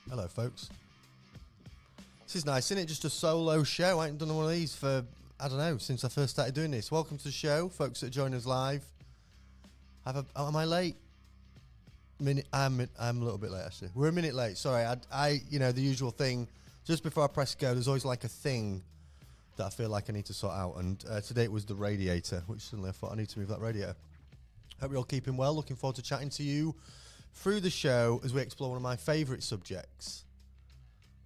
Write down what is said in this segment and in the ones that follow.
Hello, folks. This is nice, isn't it? Just a solo show. I ain't done one of these for, I don't know, since I first started doing this. Welcome to the show, folks that join us live. Am I late? I'm a little bit late, actually. We're a minute late. Sorry, you know, the usual thing. Just before I press go, there's always like a thing that I feel like I need to sort out. And today it was the radiator, which suddenly I thought I need to move that radiator. Hope you're all keeping well. Looking forward to chatting to you through the show as we explore one of my favourite subjects.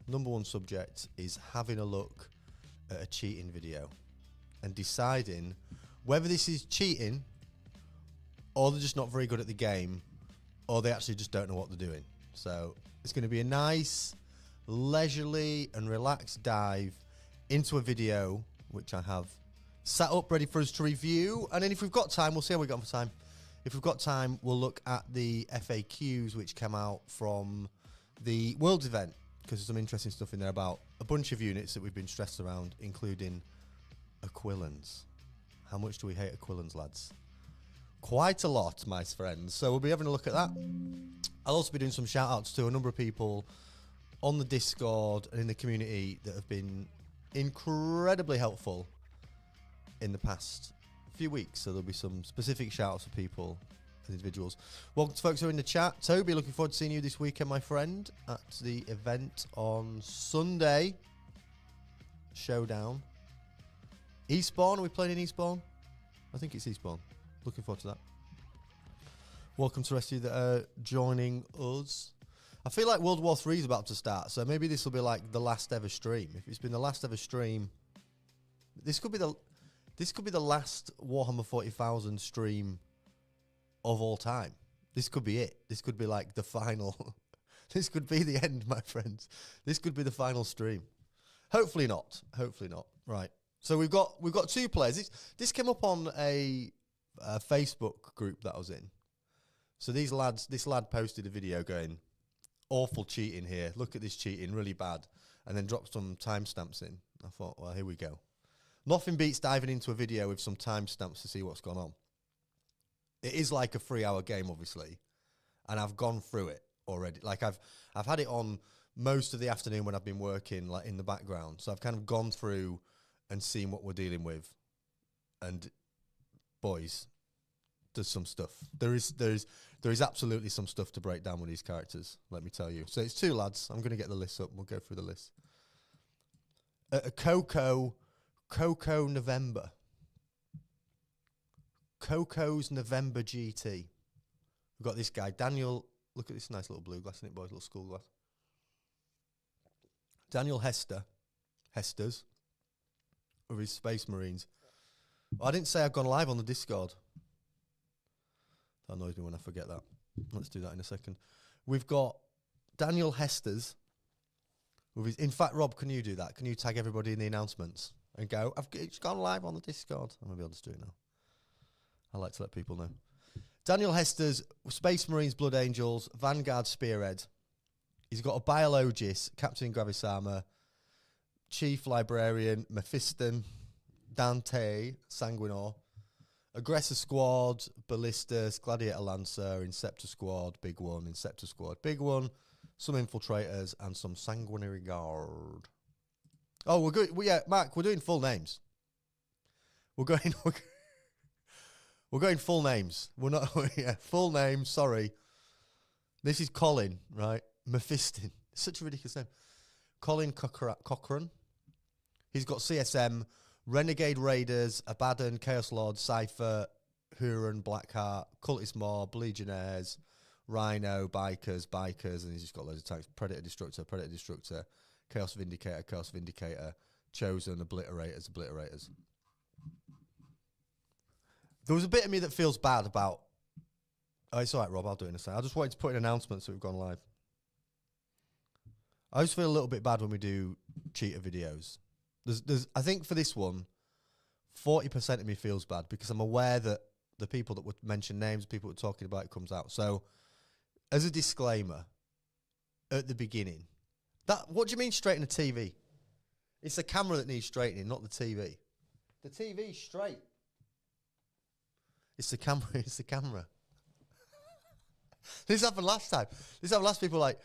Number one subject is having a look at a cheating video and deciding whether this is cheating or they're just not very good at the game or they actually just don't know what they're doing. So it's going to be a nice, leisurely and relaxed dive into a video which I have sat up ready for us to review. And then if we've got time, we'll see how we got on for time. If we've got time, we'll look at the FAQs which came out from the Worlds event, because there's some interesting stuff in there about a bunch of units that we've been stressed around, including Aquilans. How much do we hate Aquilans, lads? Quite a lot, my friends. So we'll be having a look at that. I'll also be doing some shout outs to a number of people on the Discord and in the community that have been incredibly helpful in the past few weeks. So there'll be some specific shout outs for people and individuals. Welcome to folks who are in the chat. Toby, looking forward to seeing you this weekend, my friend, at the event on Sunday. Showdown. Eastbourne, are we playing in Eastbourne? I think it's Eastbourne. Looking forward to that. Welcome to the rest of you that are joining us. I feel like World War III is about to start, so maybe this will be like the last ever stream. If it's been the last ever stream, this could be the last Warhammer 40,000 stream of all time. This could be it. This could be like the final. This could be the end, my friends. This could be the final stream. Hopefully not. Hopefully not. Right. So we've got two players. This came up on a Facebook group that I was in. So this lad posted a video going, awful cheating here. Look at this cheating, really bad. And then dropped some timestamps in. I thought, well, here we go. Nothing beats diving into a video with some timestamps to see what's gone on. It is like a 3-hour game, obviously, and I've gone through it already. Like I've had it on most of the afternoon when I've been working, like in the background. So I've kind of gone through and seen what we're dealing with. And boys, there's some stuff. There is absolutely some stuff to break down with these characters. Let me tell you. So it's two lads. I'm going to get the list up. And we'll go through the list. Cocos November. Cocos November GT. We've got this guy, Daniel. Look at this nice little blue glass in it, boys. Little school glass. Daniel Hesters, of his Space Marines. Well, I didn't say I've gone live on the Discord. That annoys me when I forget that. Let's do that in a second. We've got Daniel Hesters. With his, in fact, Rob, can you do that? Can you tag everybody in the announcements and go, it's gone live on the Discord? I'm going to be able to do it now. I like to let people know. Daniel Hesters, Space Marines, Blood Angels, Vanguard Spearhead. He's got a Biologist, Captain Gravis Armor, Chief Librarian, Mephiston, Dante, Sanguinor, Aggressor Squad, Ballistas, Gladiator Lancer, Inceptor Squad, Big One, Inceptor Squad, Big One, some Infiltrators, and some Sanguinary Guard. Oh, we're good. Yeah, Mark, we're doing full names. We're going full names. We're not, yeah, full names, sorry. This is Colin, right? Mephiston. Such a ridiculous name. Colin Cochran. He's got CSM, Renegade Raiders, Abaddon, Chaos Lord, Cypher, Huron, Blackheart, Cultist Mob, Legionnaires, Rhino, Bikers, and he's just got loads of tanks. Predator, Destructor, Chaos Vindicator, Chosen, Obliterators. There was a bit of me that feels bad about... Oh, it's all right, Rob, I'll do it in a second. I just wanted to put in announcements that we've gone live. I always feel a little bit bad when we do cheater videos. I think for this one, 40% of me feels bad because I'm aware that the people that would mention names, people that are talking about it comes out. So, as a disclaimer, at the beginning, what do you mean straighten the TV? It's the camera that needs straightening, not the TV. The TV's straight. It's the camera. It's the camera. This happened last time. People like,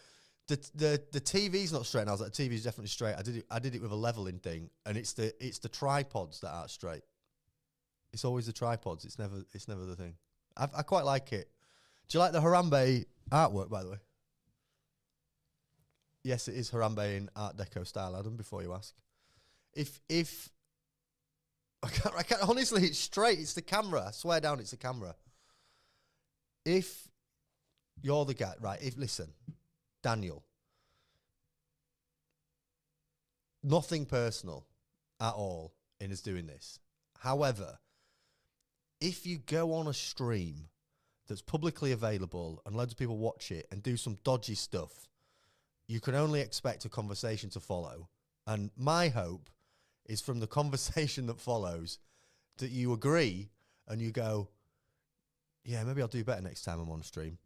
The TV's not straight. And I was like, the TV's definitely straight. I did it with a leveling thing, and it's the tripods that aren't straight. It's always the tripods. It's never the thing. I quite like it. Do you like the Harambe artwork, by the way? Yes, it is Harambe in Art Deco style, Adam, before you ask. If I can't honestly, it's straight. It's the camera. I swear down, it's the camera. If you're the guy, right, listen, Daniel, nothing personal at all in us doing this. However, if you go on a stream that's publicly available and loads of people watch it and do some dodgy stuff, you can only expect a conversation to follow. And my hope is from the conversation that follows that you agree and you go, yeah, maybe I'll do better next time I'm on stream.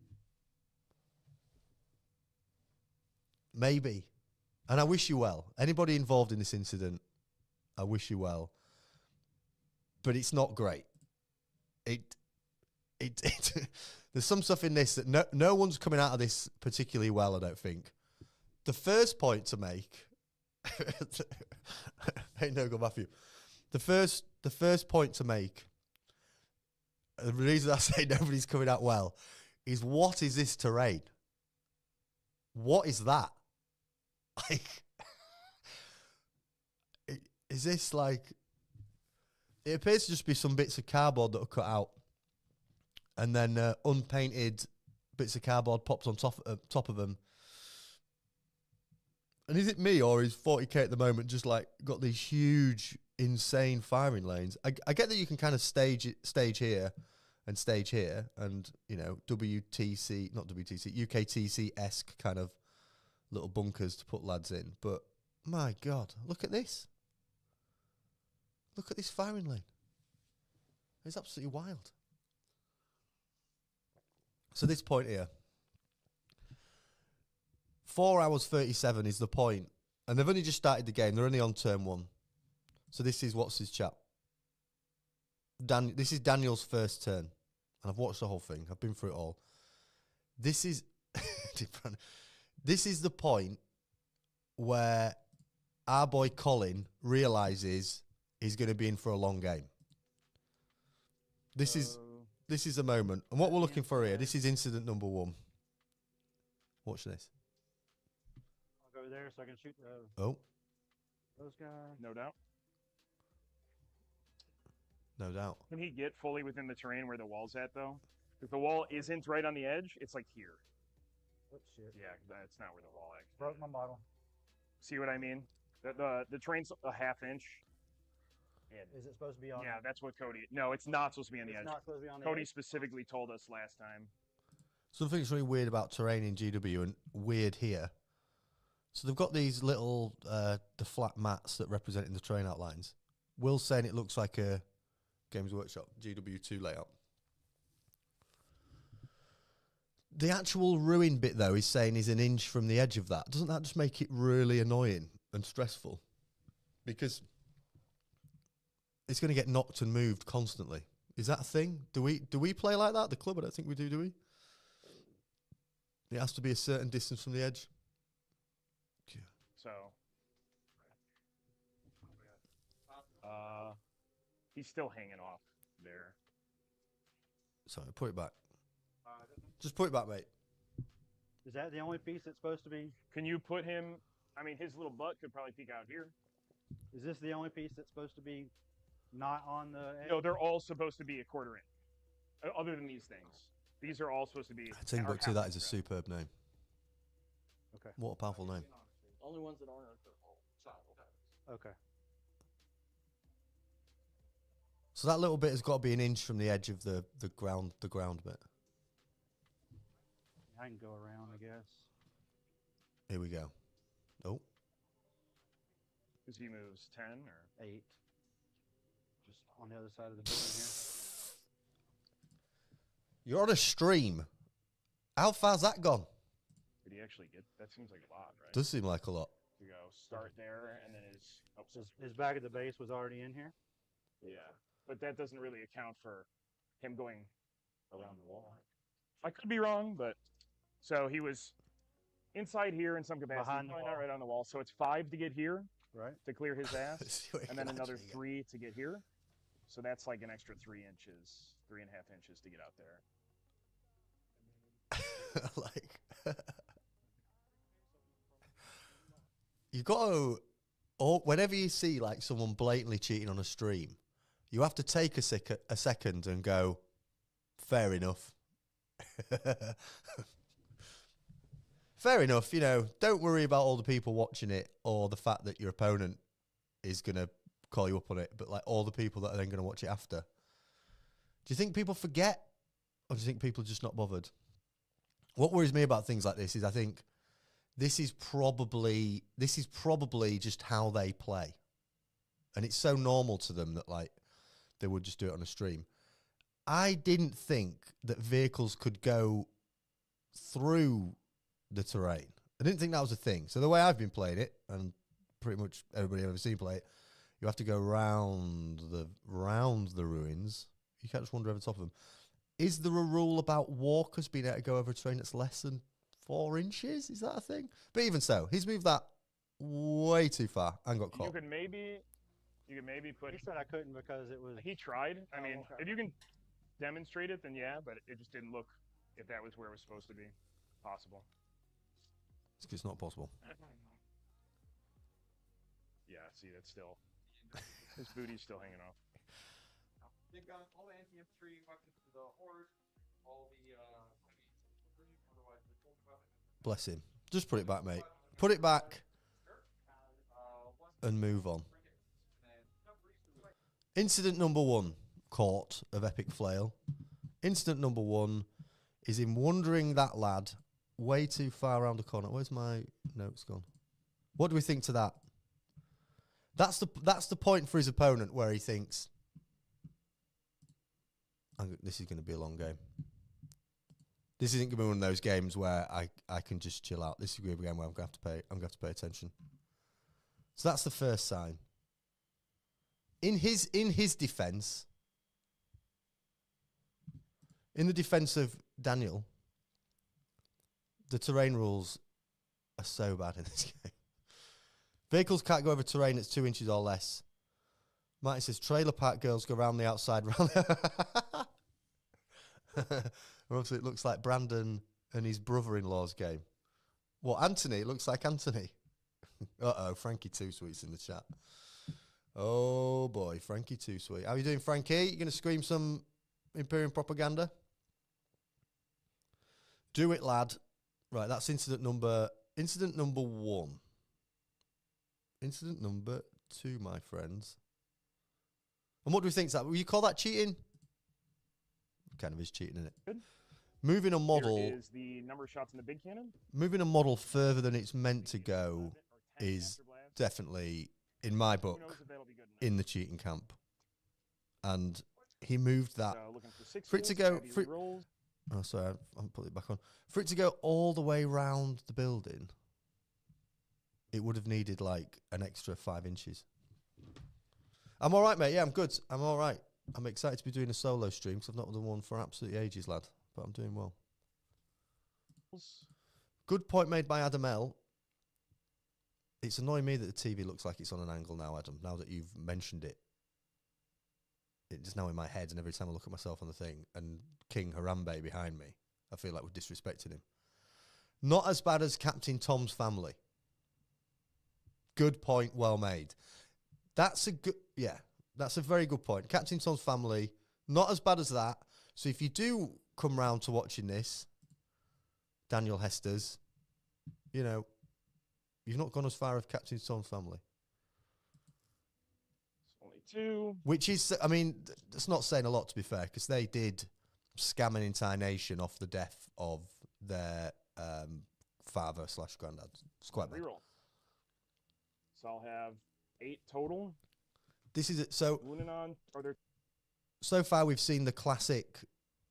Maybe. And I wish you well. Anybody involved in this incident, I wish you well. But it's not great. There's some stuff in this that no one's coming out of this particularly well, I don't think. The first point to make, hey, no, go Matthew. The first point to make, the reason I say nobody's coming out well, is what is this terrain? What is that? Like, is this like? It appears to just be some bits of cardboard that are cut out, and then unpainted bits of cardboard popped on top of them. And is it me, or is 40k at the moment just like got these huge, insane firing lanes? I get that you can kind of stage here, and you know, UKTC-esque kind of little bunkers to put lads in. But my God, look at this. Look at this firing lane. It's absolutely wild. So this point here, 4 hours 37 is the point, and they've only just started the game. They're only on turn 1. So this is what's his chap. This is Daniel's first turn, and I've watched the whole thing. I've been through it all. This is this is the point where our boy Colin realizes he's going to be in for a long game. This is the moment, and what we're looking for here. This is incident number 1. Watch this. I'll go there so I can shoot those guys. No doubt. No doubt. Can he get fully within the terrain where the wall's at, though? If the wall isn't right on the edge, it's like here. Oh, shit. Yeah, that's not where the wall actually Broke my model. See what I mean? The terrain's a half inch. Is it supposed to be on? Yeah, that's what Cody. No, it's not supposed to be on the edge. It's not supposed to be on the Cody edge? specifically told us last time. Something that's really weird about terrain in GW and weird here. So they've got these little the flat mats that represent in the terrain outlines. Will's saying it looks like a Games Workshop GW2 layout. The actual ruin bit, though, is saying is an inch from the edge of that. Doesn't that just make it really annoying and stressful? Because it's going to get knocked and moved constantly. Is that a thing? Do we play like that? The club, I don't think we do we? It has to be a certain distance from the edge. So, he's still hanging off there. Sorry, put it back. Just put it back, mate. Is that the only piece that's supposed to be? Can you put him? I mean, his little butt could probably peek out here. Is this the only piece that's supposed to be not on the edge? No, they're all supposed to be a quarter inch. Other than these things, these are all supposed to be. Timbuk 2, that is a superb name. Okay. What a powerful name. Only ones that aren't are Okay. So that little bit has got to be an inch from the edge of the ground bit. I can go around, I guess. Here we go. Oh. Because he moves 10 or 8. Just on the other side of the building here. You're on a stream. How far's that gone? did he actually get? That seems like a lot, right? Does seem like a lot. To go start there and then His back of the base was already in here? Yeah, but that doesn't really account for him going around the wall. I could be wrong, but so he was inside here in some capacity, Behind the probably not wall. right on the wall. So it's 5 to get here Right. to clear his ass, See what you and can then another actually get. 3 to get here. So that's like an extra 3 inches, 3.5 inches to get out there. Like, you got to, or whenever you see like someone blatantly cheating on a stream, you have to take a second and go, fair enough. Fair enough, you know, don't worry about all the people watching it or the fact that your opponent is going to call you up on it, but like all the people that are then going to watch it after. Do you think people forget, or do you think people are just not bothered? What worries me about things like this is I think this is probably just how they play. And it's so normal to them that like they would just do it on a stream. I didn't think that vehicles could go through the terrain. I didn't think that was a thing. So the way I've been playing it, and pretty much everybody I've ever seen play it, you have to go round the ruins. You can't just wander over the top of them. Is there a rule about walkers being able to go over a terrain that's less than 4 inches? Is that a thing? But even so, he's moved that way too far and got caught. You could maybe put. He said I couldn't because it was. He tried. I mean, okay. if you can demonstrate it, then yeah. But it just didn't look if that was where it was supposed to be possible. It's not possible. Yeah. See, that's still his booty's still hanging off. They've got all the anti-infantry weapons to the horde, all the otherwise the gold weapon. Bless him. Just put it back, mate. Put it back and move on. Incident number 1, caught of epic flail. Incident number 1 is him wandering that lad way too far around the corner. Where's my notes gone? What do we think to that? That's the point for his opponent where he thinks, this is going to be a long game. This isn't going to be one of those games where I can just chill out. This is going to be a game where I'm going to have to pay attention. So that's the first sign. In his defense, in the defense of Daniel, the terrain rules are so bad in this game. Vehicles can't go over terrain that's 2 inches or less. Martin says trailer park girls go around the outside. Obviously, it looks like Brandon and his brother-in-law's game. What, Anthony? It looks like Anthony. Uh-oh, Frankie Too Sweet's in the chat. Oh, boy, Frankie Too Sweet. How are you doing, Frankie? You going to scream some Imperium propaganda? Do it, lad. Right, that's incident number 1. Incident number 2, my friends. And what do we think? Will you call that cheating? Kind of is cheating, isn't it? Good. Moving a model. Here is the number of shots in the big cannon. Moving a model further than it's meant to go is definitely, in my book, in the cheating camp. And he moved that. For it to go. Oh, sorry, I'll put it back on. For it to go all the way round the building, it would have needed like an extra 5 inches. I'm all right, mate. Yeah, I'm good. I'm all right. I'm excited to be doing a solo stream because I've not done one for absolutely ages, lad. But I'm doing well. Good point made by Adam L. It's annoying me that the TV looks like it's on an angle now, Adam. Now that you've mentioned it. It's now in my head, and every time I look at myself on the thing, and King Harambe behind me, I feel like we're disrespecting him. Not as bad as Captain Tom's family. Good point, well made. That's a very good point. Captain Tom's family, not as bad as that. So if you do come round to watching this, Daniel Hester's, you know, you've not gone as far as Captain Tom's family. Only 2. Which is, I mean, that's not saying a lot, to be fair, because they did scam an entire nation off the death of their father/granddad. It's quite bad. Reroll. So I'll have 8 total. This is it. So, are there? So far, we've seen the classic,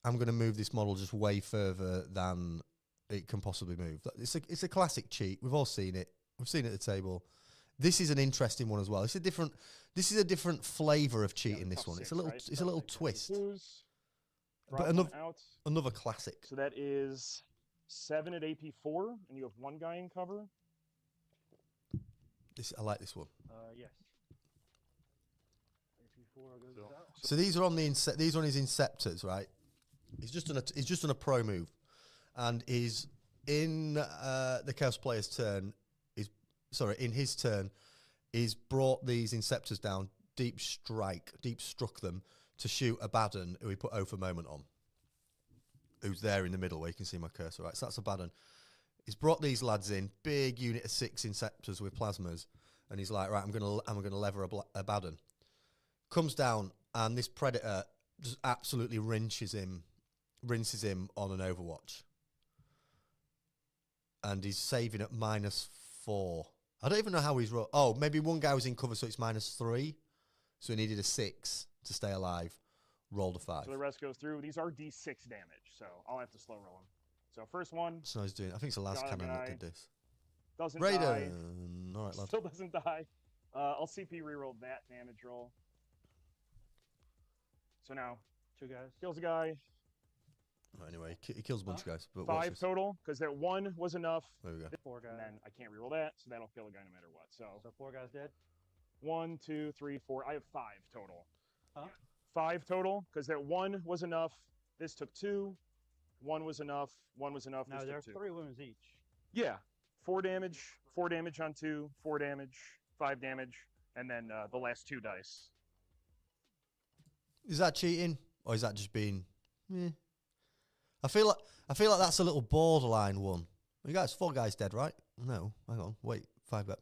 I'm going to move this model just way further than it can possibly move. It's a classic cheat. We've all seen it. We've seen it at the table. This is an interesting one as well. This is a different flavour of cheating. This one. It's a little twist. But another classic. So that is 7 at AP4, and you have 1 guy in cover. I like this one. Yes. AP4 goes out. So these are on these are on his Inceptors, right? He's just done a pro move, and is in the Chaos player's turn. In his turn, he's brought these Inceptors down, deep struck them to shoot Abaddon, who he put O for moment on, who's there in the middle where you can see my cursor, right? So that's Abaddon. He's brought these lads in, big unit of 6 Inceptors with plasmas, and he's like, right, I'm gonna lever Abaddon. Comes down, and this Predator just absolutely rinses him on an Overwatch, and he's saving at -4. I don't even know how he's rolled. Oh, maybe one guy was in cover, so it's -3. So he needed a 6 to stay alive. Rolled a 5. So the rest goes through. These are D6 damage, so I'll have to slow roll them. So first one. So he's doing. I think it's the last cannon that did this. Doesn't Raiden. die. All right, lad. Still doesn't die. I'll CP reroll that damage roll. So now 2 guys. kills a guy. Right, anyway, he kills a bunch of guys. But watch 5 this. total, because that 1 was enough. There we go. 4 guys. And then I can't reroll that, so that'll kill a guy no matter what. So 4 guys dead. 1, 2, 3, 4. I have 5 total. Huh? 5 total, because that 1 was enough. This took 2. 1 was enough. 1 was enough. Now this there are took 2. 3 wounds each. Yeah. 4 damage. 4 damage on 2. 4 damage. 5 damage. And then the last 2 dice. Is that cheating, or is that just being? I feel like that's a little borderline one. You guys, 4 guys dead, right? No, hang on, wait, 5 guys.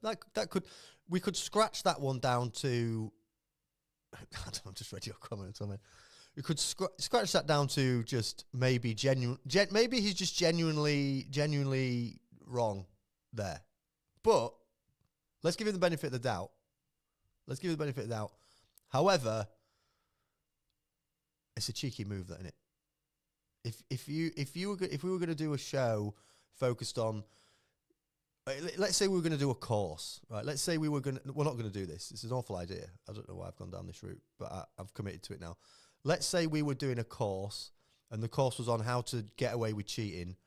We could scratch that one down to. I don't know, just read your comments on it. We could scratch that down to just maybe maybe he's just genuinely wrong there. But let's give him the benefit of the doubt. However, it's a cheeky move, that, isn't it? If we were going to do a show focused on, let's say we were going to do a course, right? Let's say we're not going to do this. It's an awful idea. I don't know why I've gone down this route, but I've committed to it now. Let's say we were doing a course, and the course was on how to get away with cheating.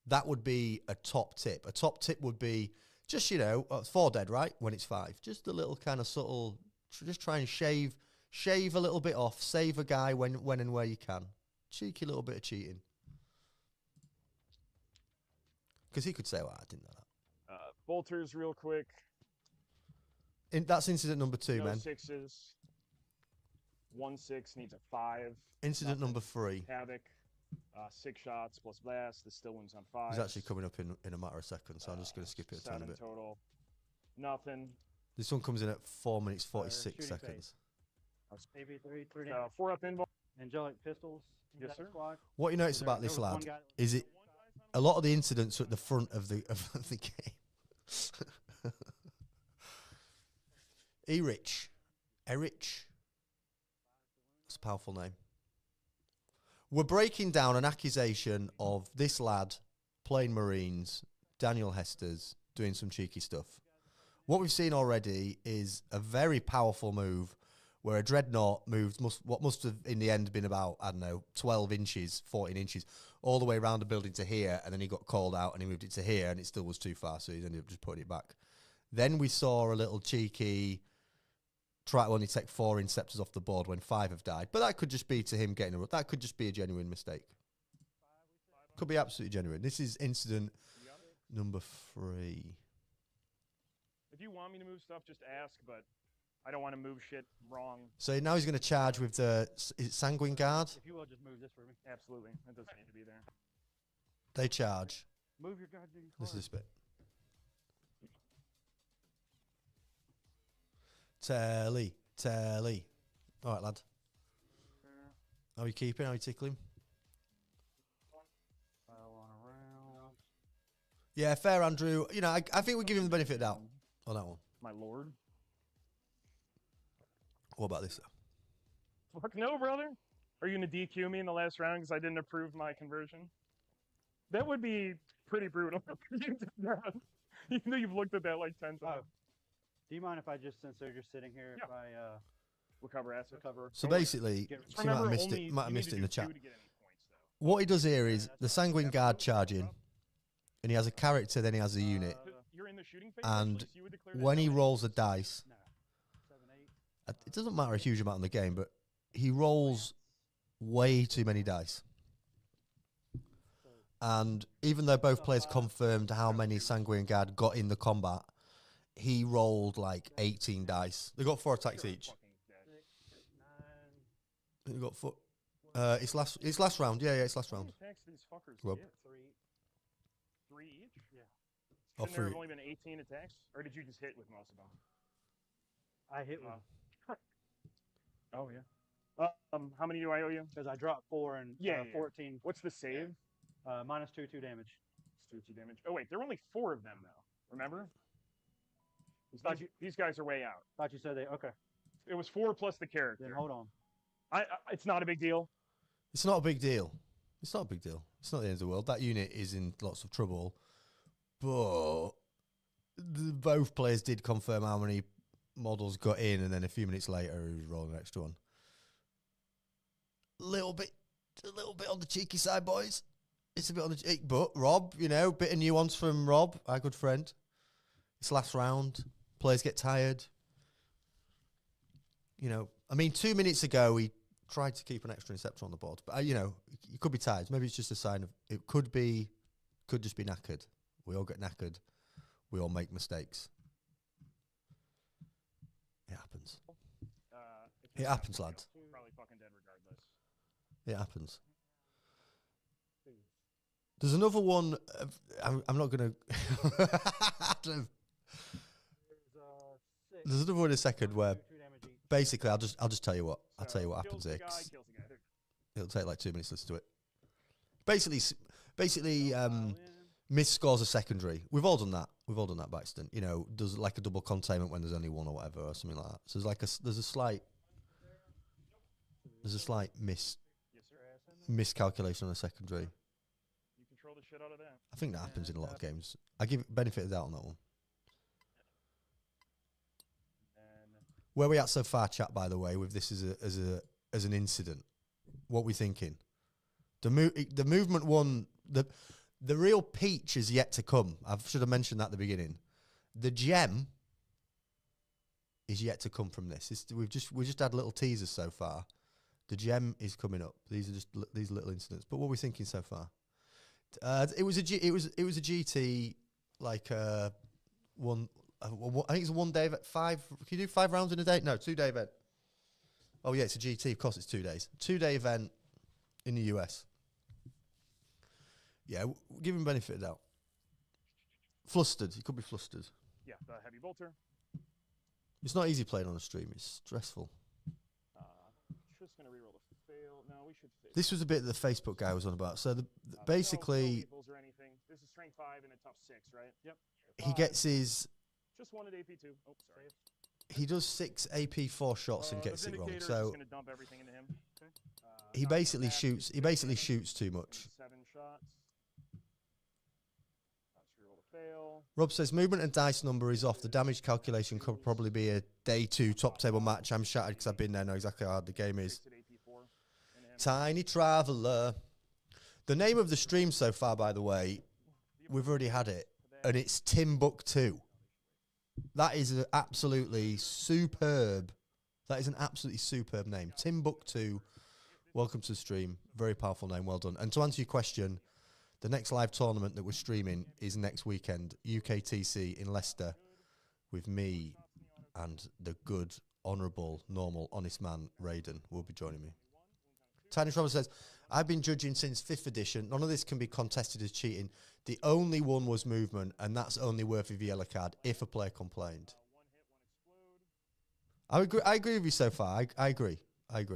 That would be a top tip. A top tip would be just, 4 dead, right? When it's 5. Just a little kind of subtle, just try and shave a little bit off, save a guy when and where you can. Cheeky little bit of cheating. Because he could say, well, I didn't know that. Bolters real quick. That's incident number 2, No man. 6s. 1 6 needs a 5. Incident number 3. Havoc. 6 shots plus blast. This still wins on 5. He's actually coming up in a matter of seconds, so I'm just going to skip it a tiny 7 bit. total. Nothing. This one comes in at 4 minutes 46 shooting seconds. Maybe 3 damage. 4 up involved. Angelic pistols. Yes, That sir. Squad. What you notice about There this was one lad guy- is it a lot of the incidents are at the front of the game. Erich. That's a powerful name. We're breaking down an accusation of this lad playing Marines, Daniel Hester's, doing some cheeky stuff. What we've seen already is a very powerful move where a dreadnought moved what must have in the end been about, 12 inches, 14 inches, all the way around the building to here, and then he got called out and he moved it to here, and it still was too far, so he ended up just putting it back. Then we saw a little cheeky try to only take 4 Inceptors off the board when 5 have died, but that could just be to him getting that could just be a genuine mistake. Could be absolutely genuine. This is incident number 3. If you want me to move stuff, just ask, but I don't want to move shit wrong. So now he's going to charge with the is it Sanguine Guard. If you will, just move this for me. Absolutely. It doesn't need to be there. They charge. Move your goddamn car. This is this bit. Telly. All right, lad. How are you keeping? How are you tickling? File on around. Yeah, fair, Andrew. I think we give him the benefit of the doubt on that one. My lord. What about this? Fuck no, brother. Are you going to DQ me in the last round because I didn't approve my conversion? That would be pretty brutal. Even though you've looked at that like 10 times. Do you mind if I just, since they're just sitting here, if I Recover assets. recover? So basically, Get- you might have missed it in the chat. What he does here is the Sanguine Guard charging. and he has a character, then he has a unit. You're in the shooting phase, And actually, so you would declare that when he how many? rolls a dice, Nah. 7, 8. it doesn't matter a huge amount in the game, but he rolls way too many dice. And even though both players confirmed how many Sanguine Guard got in the combat, he rolled like 18 dice. They got 4 attacks You're a each. fucking dick. 6, 9. They got 4. It's last round. Yeah, it's last How round. many attacks do these fuckers Rob. get? 3. 3 each? Yeah. Oh, Shouldn't there have three. only been 18 attacks? Or did you just hit with most of them? I hit one. Oh, yeah. How many do I owe you? Because I dropped 4 and Yeah, yeah. 14. What's the save? -2, 2 damage. It's 2 damage. Oh, wait, there were only 4 of them, though. Remember? These guys are way out. Thought you said they. Okay. It was 4 plus the character. Then hold on. It's not a big deal. It's not a big deal. It's not a big deal. It's not the end of the world. That unit is in lots of trouble. But both players did confirm how many models got in, and then a few minutes later, he was rolling an extra one. A little bit on the cheeky side, boys. It's a bit on the cheek, but Rob, you know, bit of nuance from Rob, our good friend. It's last round. Players get tired. You know, I mean, 2 minutes ago, he tried to keep an extra Inceptor on the board. But, you know, you could be tired. Maybe it's just a sign of, it could just be knackered. We all get knackered. We all make mistakes. It happens. If It you happens, have, lads. you're probably fucking dead regardless. It happens. There's another one. I'm not going to... There's another one in a second where, 2 damage each. basically, I'll just tell you what. I'll tell you what Kills happens the here. guy, 'Cause kills the guy. it'll take like 2 minutes to listen to it. Basically, Win. Miss scores a secondary. We've all done that. We've all done that by accident. You know, does like a double containment when there's only one or whatever, or something like that. So there's a slight Yes, sir. miscalculation on a secondary. You control the shit out of that. I think that happens in a lot of games. I give it benefit of the doubt on that one. And Where we at so far, chat? By the way, with this as an incident, what we thinking? The movement one, the real peach is yet to come. I should have mentioned that at the beginning. The gem is yet to come from this. We just had little teasers so far. The gem is coming up. These are just these little incidents. But what are we thinking so far? It was a GT like one. I think it's a 1 day event. 5. Can you do 5 rounds in a day? No, 2 day event. Oh yeah, it's a GT. Of course, it's 2 days. 2 day event in the US. Yeah, give him benefit of doubt. Flustered. He could be flustered. yeah, the heavy bolter. It's not easy playing on a stream. It's stressful. Just gonna reroll the fail. No, we should fail. This was a bit that the Facebook guy was on about. So No basically, evils or anything. This is strength 5 and a tough 6, right? Yep. he gets his. Just one at AP2. Oh, sorry. He does 6 AP 4 shots and gets the it wrong. Vindicator is So just gonna dump everything into him. Okay. he basically shoots. He basically shoots too much. 7 shots. Let's reroll the fail. Rob says movement and dice number is off. The damage calculation could probably be a day 2 top table match. I'm shattered because I've been there. Know exactly how hard the game is. 6 at AP4 into him. Tiny Traveller. The name of the stream so far, by the way, we've already had it, and it's Timbuktu. That is an absolutely superb. That is an absolutely superb name. Timbuktu. Welcome to the stream. Very powerful name. Well done. And to answer your question, the next live tournament that we're streaming is next weekend, UKTC in Leicester, with me and the good, honourable, normal, honest man, Raiden, will be joining me. Tiny Traveller says, I've been judging since 5th edition. None of this can be contested as cheating. The only one was movement, and that's only worth of a yellow card if a player complained. I agree with you so far. I agree. Because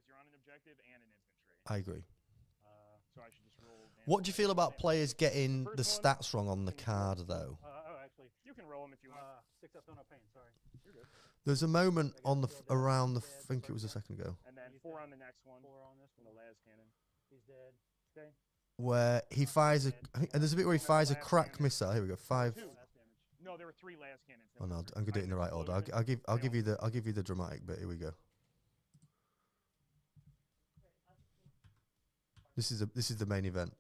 you're on an objective and an infantry. I agree. So I should just roll. What do you feel about players getting the First one, stats wrong on the card, though? Actually, You can roll them if you want. 6 up, no pain. Sorry. You're good. There's a moment on the around the. I think it was a second ago, And then 4 on the next one. 4 on this From one. the las cannon. He's dead. Okay. where he fires a. I think, and there's a bit where he fires a crack missile. Here we go. 5. 2. No, there were 3 las cannons. Oh no, I'm gonna do it in the right order. I'll give you the dramatic bit. Here we go. This is the main event.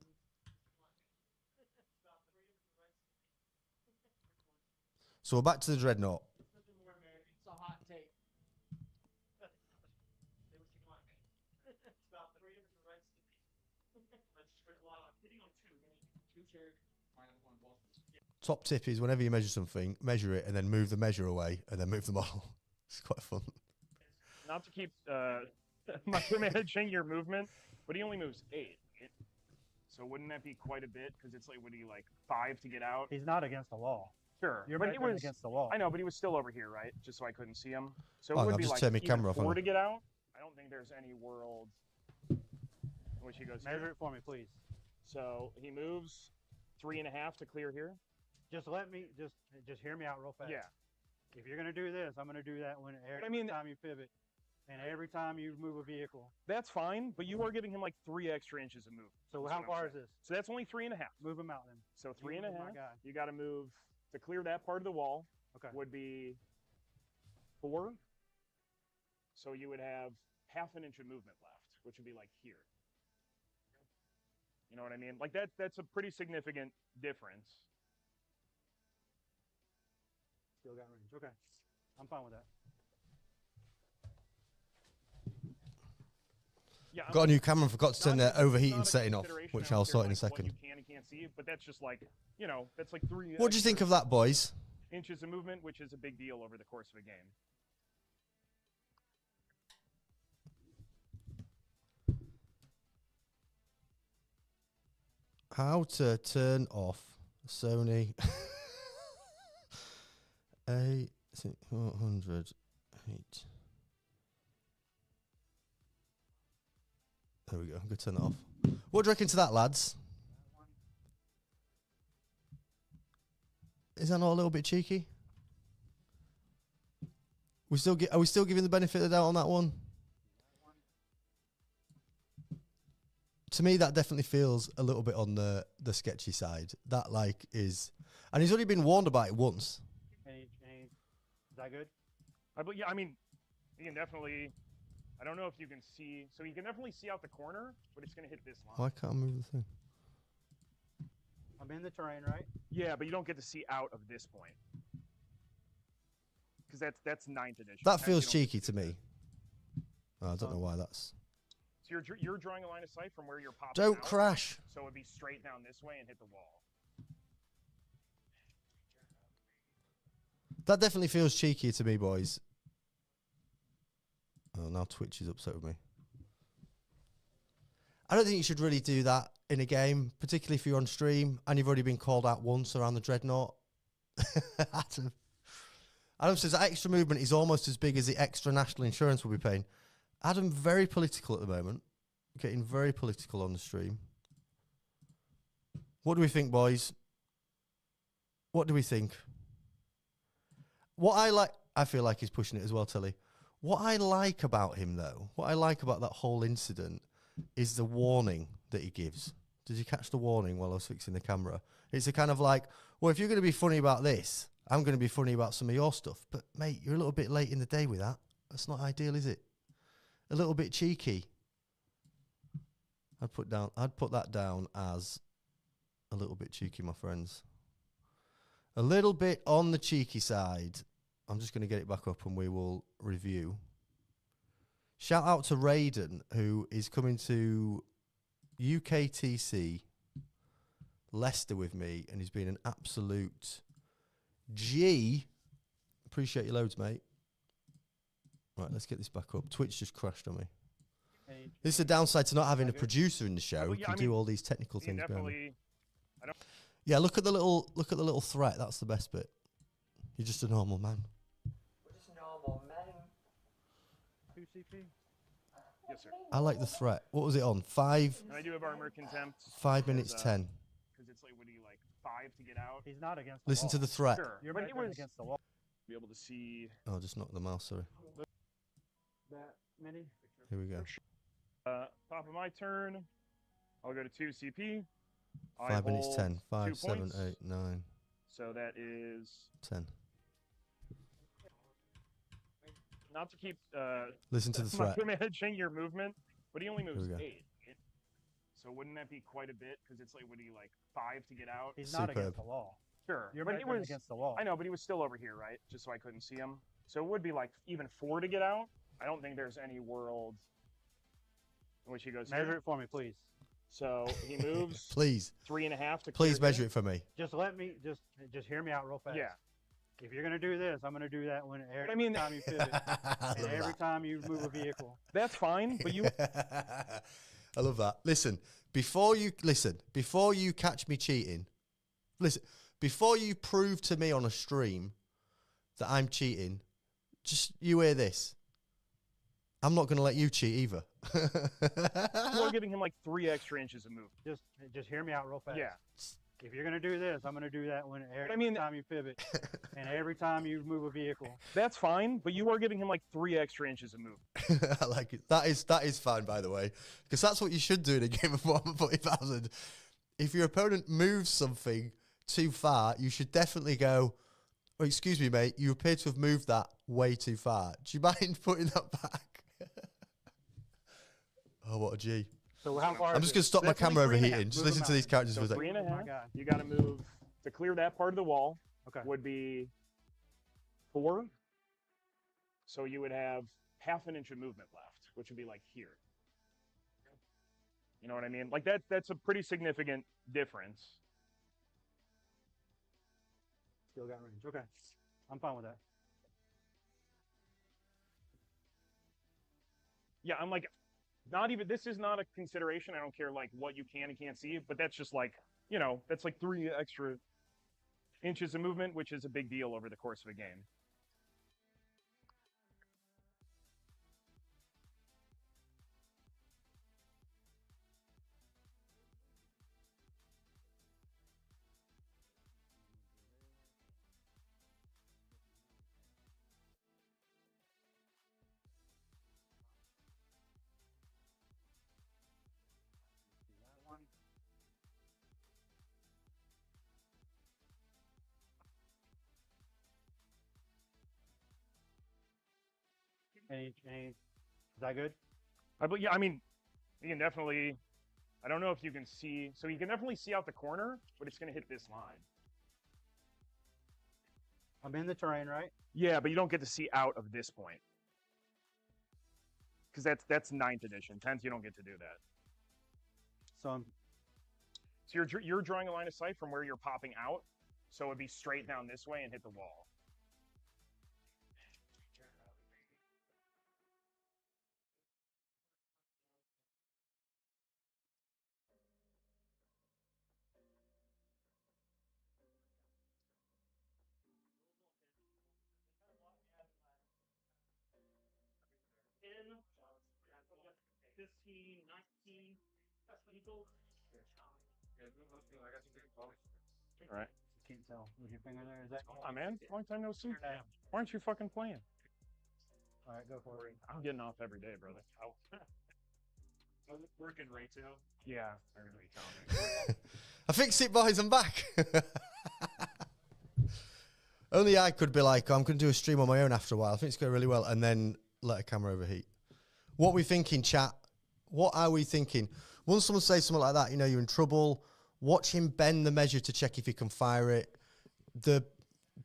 So we're back to the dreadnought. It's a hot take. Say what you want. It's about 3 different rights to be. Let's spread a lot of hitting on 2. Two shared. -1 both. Top tip is whenever you measure something, measure it and then move the measure away and then move the model. It's quite fun. Not to keep micromanaging your movement, but he only moves 8. So wouldn't that be quite a bit? Because it's like, what do you like 5 to get out? He's not against the wall. Sure. You're but he was against the wall. I know, but he was still over here, right? Just so I couldn't see him. So Oh, it would I'll be just like turn my even camera off, 4 haven't to get out. I don't think there's any world in which he goes Measure here. it for me, please. So he moves 3.5 to clear here. Just let me just hear me out real fast. Yeah. If you're gonna do this, I'm gonna do that every time you pivot, and every time you move a vehicle. That's fine, but you are giving him like 3 extra inches of movement. So That's how what I'm far is saying. this? So that's only 3.5. Move him out then. So You move my 3.5. guy. You got to move to clear that part of the wall. Okay. Would be 4. So you would have half an inch of movement left, which would be like here. You know what I mean? Like that's a pretty significant difference. Still got range. Okay. I'm fine with that. Yeah, Got a new camera and forgot to turn the not overheating a setting off, consideration. which I don't I'll care, sort in a like, what second. you can and can't see, but that's just like, you know, that's like 3 What do you think of that, boys? inches of movement, which is a big deal over the course of a game. How to turn off Sony A400 8. There we go. I'm going to turn it off. What do you reckon to that, lads? Is that not a little bit cheeky? Are we still giving the benefit of the doubt on that one? To me, that definitely feels a little bit on the sketchy side. That like is, and he's only been warned about it once. Is that good? Yeah, I mean, you can definitely. I don't know if you can see. So you can definitely see out the corner, but it's going to hit this line. Why can't I move the thing? I'm in the terrain, right? Yeah, but you don't get to see out of this point. Because that's 9th edition. That You feels don't cheeky get to see me. Oh, I don't know why that's. So you're drawing a line of sight from where you're popping Don't out, crash. so it'd be straight down this way and hit the wall. That definitely feels cheeky to me, boys. Oh, now Twitch is upset with me. I don't think you should really do that in a game, particularly if you're on stream and you've already been called out once around the dreadnought. Adam says that extra movement is almost as big as the extra national insurance we'll be paying. Adam, very political at the moment. Getting very political on the stream. What do we think, boys? What do we think? What I feel like he's pushing it as well, Tilly. What I like about him, though, what I like about that whole incident is the warning that he gives. Did you catch the warning while I was fixing the camera? It's a kind of like, well, if you're going to be funny about this, I'm going to be funny about some of your stuff. But, mate, you're a little bit late in the day with that. That's not ideal, is it? A little bit cheeky. I'd put that down as a little bit cheeky, my friends. A little bit on the cheeky side. I'm just going to get it back up and we will review. Shout out to Raiden, who is coming to UKTC Leicester with me, and he's been an absolute G. Appreciate you loads, mate. Right, let's get this back up. Twitch just crashed on me. This is the downside to not having a producer in the show who can do all these technical things. Yeah, look at the little threat. That's the best bit. You're just a normal man. We're just normal men. 2CP? Yes, sir. I like the threat. What was it on? 5? And I do have armor contempt. 5 minutes 10. Because it's like, what do you like, 5 to get out? He's not against the Listen wall. to the threat. Sure. You're But he was against the wall. be able to see. Oh, just knocked the mouse, sorry. That many? Here we go. Top of my turn, I'll go to 2 CP. 5 minutes hold 10. 5, 2 7, points. 8, 9, So that is 10. not to keep Listen to the threat. micromanaging your movement, but he only moves we go. 8. So wouldn't that be quite a bit? Because it's like, what do you like, 5 to get out? He's not Superb. against the wall. Sure. You're but back he there was, against the wall. I know, but he was still over here, right? Just so I couldn't see him. So it would be like even 4 to get out. I don't think there's any world in which he goes Measure here. it for me, please. So he moves Please, 3.5 to please clear measure here. it for me. Just let me just hear me out real fast. Yeah. If you're gonna do this, I'm gonna do that when every I mean- time you pivot I and love every that. time you move a vehicle. That's fine, but you I love that. Listen, before you catch me cheating, before you prove to me on a stream that I'm cheating, just you hear this. I'm not going to let you cheat either. you're giving him like 3 extra inches of movement. Just hear me out real fast. Yeah. If you're gonna do this, I'm gonna do that when every I mean- time you pivot and every time you move a vehicle. That's fine, but you are giving him like 3 extra inches of movement. I like it. That is fine, by the way, because that's what you should do in a game of Warhammer 40,000. If your opponent moves something too far, you should definitely go, oh, excuse me, mate, you appear to have moved that way too far. Do you mind putting that back? Oh, what a G. So how far? I'm just going to stop my Definitely camera 3.5. overheating. Just Move listen them to out. these characters So for a second. 3.5. my God. You got to move to clear that part of the wall. Okay. Would be 4. So you would have half an inch of movement left, which would be like here. You know what I mean? Like that's a pretty significant difference. Still got range. Okay. I'm fine with that. Yeah, I'm like, not even, this is not a consideration. I don't care like what you can and can't see, but that's just like, you know, that's like 3 extra inches of movement, which is a big deal over the course of a game. That one. Any, is that good? Yeah, I mean, you can definitely, I don't know if you can see, so you can definitely see out the corner, but it's going to hit this line. I'm in the terrain, right? Yeah, but you don't get to see out of this point. Because that's 9th edition. 10th, you don't get to do that. So I'm, So you're drawing a line of sight from where you're popping out, so it'd be straight down this way and hit the wall. In 15, 19, people. All right. can't tell with your finger there. Is that? Come on, man. Long time no see. Damn. Why aren't you fucking playing? All right, go for it. I'm getting off every day, brother. Working retail. Yeah. I really tell me. I fixed it, boys. I'm back. Only I could be like, I'm going to do a stream on my own after a while. I think it's going really well. And then let a camera overheat. What are we thinking, chat? What are we thinking? Once someone says something like that, you know you're in trouble. Watch him bend the measure to check if he can fire it. The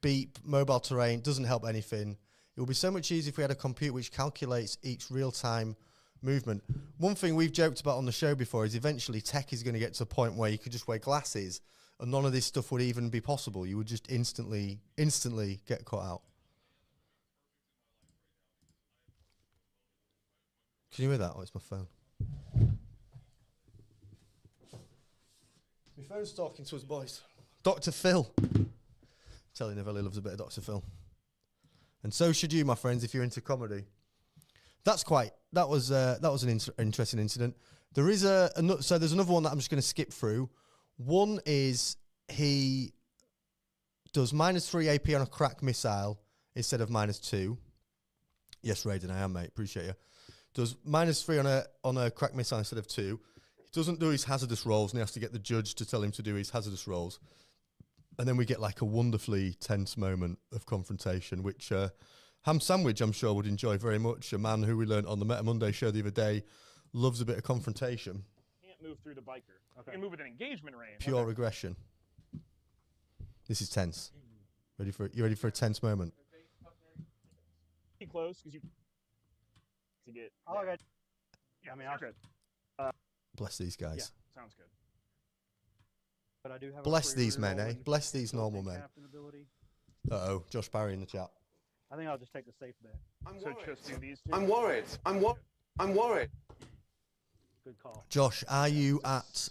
beep, mobile terrain, doesn't help anything. It would be so much easier if we had a computer which calculates each real-time movement. One thing we've joked about on the show before is eventually tech is going to get to a point where you could just wear glasses and none of this stuff would even be possible. You would just instantly get caught out. Can you hear that? Oh, it's my phone. My phone's talking to us, boys. Dr. Phil. Telling Novelli loves a bit of Dr. Phil. And so should you, my friends, if you're into comedy. That was an interesting incident. There is so there's another one that I'm just going to skip through. One is he does -3 AP on a crack missile instead of -2. Yes, Raiden, I am, mate. Appreciate you. Does -3 on a crack missile instead of 2. He doesn't do his hazardous rolls, and he has to get the judge to tell him to do his hazardous rolls. And then we get like a wonderfully tense moment of confrontation, which Ham Sandwich, I'm sure, would enjoy very much. A man who we learnt on the Meta Monday show the other day loves a bit of confrontation. Can't move through the biker. Okay. You can move with an engagement range. Pure aggression. This is tense. You ready for a tense moment? Pretty close because you to get. All I got. Yeah, I mean, you're I'll- good. Bless these Yeah, guys. sounds good. But I do have. Bless a free these men, reroll eh? and Bless these normal built-in men. captain ability. Uh-oh, Josh Barry in the chat. I think I'll just take the safe bet. So just do these two. I'm worried. I'm worried. Good call. Josh, are you at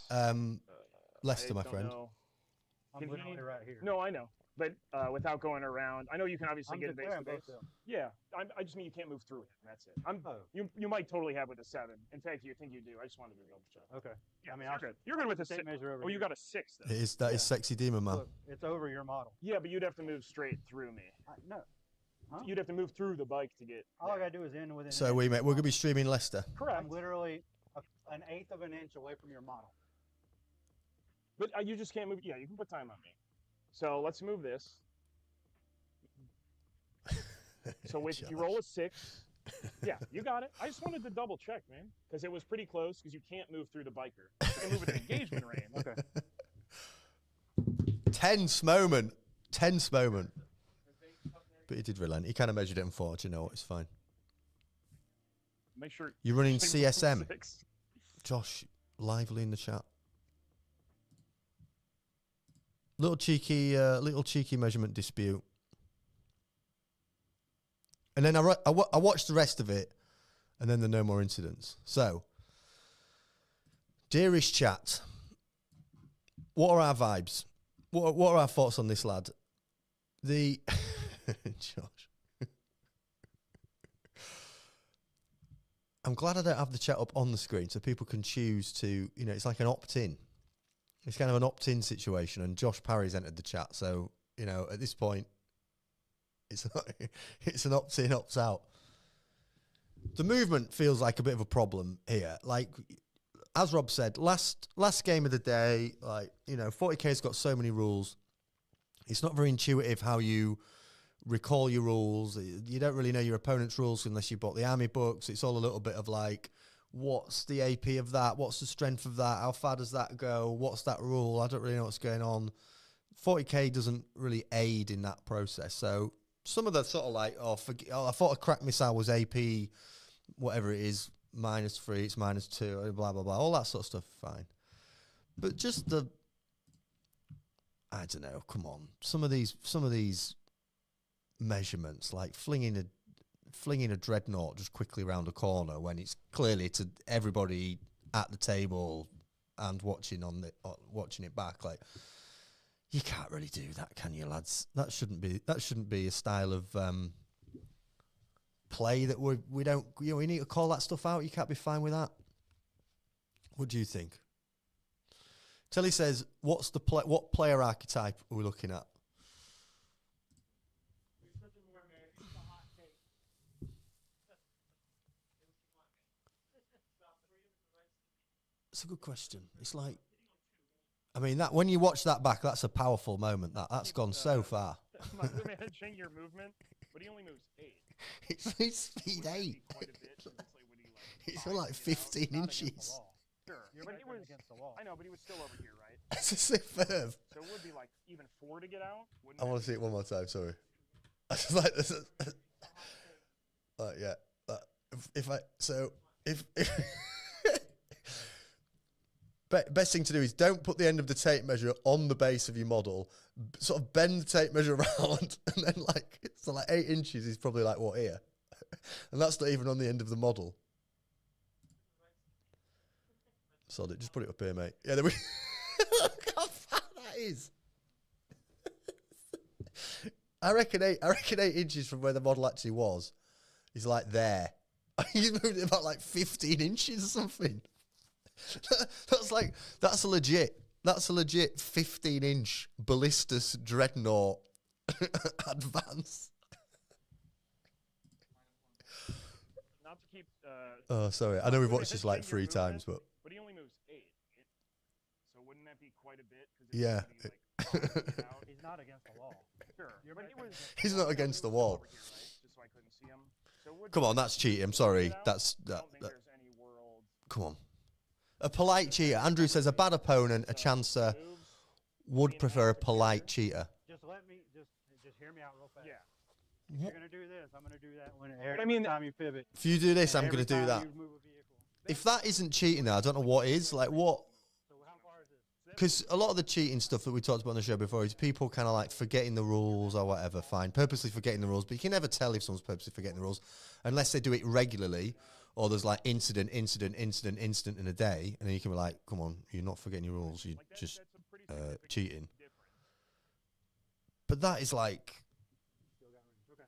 Leicester, I my don't friend? know. I'm Can literally he- right here. No, I know. But without going around, I know you can obviously I'm get a base declaring to base. both of them. Yeah, I just mean you can't move through it. That's it. Oh, You might totally have with a 7. In fact, you think you do. I just wanted to double check. okay. Yeah, I mean, you're I'll- good. You're good with a Tape 6. measure over Oh, you here. got a 6 It then. is, that is Yeah. Sexy Demon Man. Look, it's over your model. Yeah, but you'd have to move straight through me. No. Huh? You'd have to move through the bike to get. All I there. gotta do is end within. So an we're inch of going your to be streaming Leicester. Correct. I'm literally an eighth of an inch away from your model. But you just can't move. Yeah, you can put time on me. So let's move this. So if you roll a 6, yeah, you got it. I just wanted to double check, man, because it was pretty close. Because you can't move through the biker. You can move with an engagement range. Okay. Tense moment. Tense moment. But he did relent. He kind of measured it and thought, you know what, it's fine. Make sure You're running same with CSM. 6. Josh, lively in the chat. Little cheeky measurement dispute. And then I watched the rest of it, and then there are no more incidents. So, dearest chat, what are our vibes? What are our thoughts on this lad? The Josh. I'm glad I don't have the chat up on the screen so people can choose to, it's like an opt-in. It's kind of an opt-in situation, and Josh Parry's entered the chat, so, at this point, it's an opt-in, opt-out. The movement feels like a bit of a problem here. Like, as Rob said, last game of the day, 40K's got so many rules. It's not very intuitive how you recall your rules. You don't really know your opponent's rules unless you bought the army books. It's all a little bit of like, what's the AP of that? What's the strength of that? How far does that go? What's that rule? I don't really know what's going on. 40K doesn't really aid in that process. So some of the sort of like, I thought a crack missile was AP, whatever it is, -3, it's -2, blah, blah, blah. All that sort of stuff, fine. But just I don't know, come on. Some of these measurements, like flinging a dreadnought just quickly around a corner when it's clearly to everybody at the table and watching it back, like, you can't really do that, can you, lads? That shouldn't be a style of play that we don't. We need to call that stuff out. You can't be fine with that. What do you think? Telly says, what player archetype are we looking at? It's a good question. It's like, I mean, that when you watch that back, that's a powerful moment. That's gone so far. Managing your movement, but he only moves 8. It's speed 8. It's like 15 inches. Sure. You're But right he was, against the wall. I know, but he was still over here, right? It's a superb. So it would be like even 4 to get out. I want to see it one more time. Sorry. I just like this. Yeah. If best thing to do is don't put the end of the tape measure on the base of your model. Sort of bend the tape measure around, and then so 8 inches is probably like what here, and that's not even on the end of the model. Solid. Just put it up here, mate. Yeah, there we. Look how far that is. I reckon 8 inches from where the model actually was is like there. He's moved it about like 15 inches or something. That's a legit 15-inch ballistas dreadnought advance. Not to keep. Oh, sorry. I know we've watched this like 3 times, but he only moves 8. So wouldn't that be quite a bit? yeah. He's not against the wall. Sure. But he was, He's not against the wall. over here, right? Just so I couldn't see him. So would Come on, that's cheating. I'm sorry. I That's don't think there's any world. Come on. A polite cheater. Andrew says a bad opponent, a chancer, Moves. would prefer a polite cheater. let me just hear me out real fast. Yeah. If you're gonna do this, I'm gonna do that when every I mean- time you pivot. If you do this, and I'm going to every do time that. you move a vehicle. If that isn't cheating, then I don't know what is. Like what? So how far is this? Because a lot of the cheating stuff that we talked about on the show before is people kind of like forgetting the rules or whatever. Fine, purposely forgetting the rules, but you can never tell if someone's purposely forgetting the rules unless they do it regularly, or there's like incident in a day, and then you can be like, "Come on, you're not forgetting your rules. You're Like just that's a pretty significant cheating." difference. But that is like, Still got range. Okay.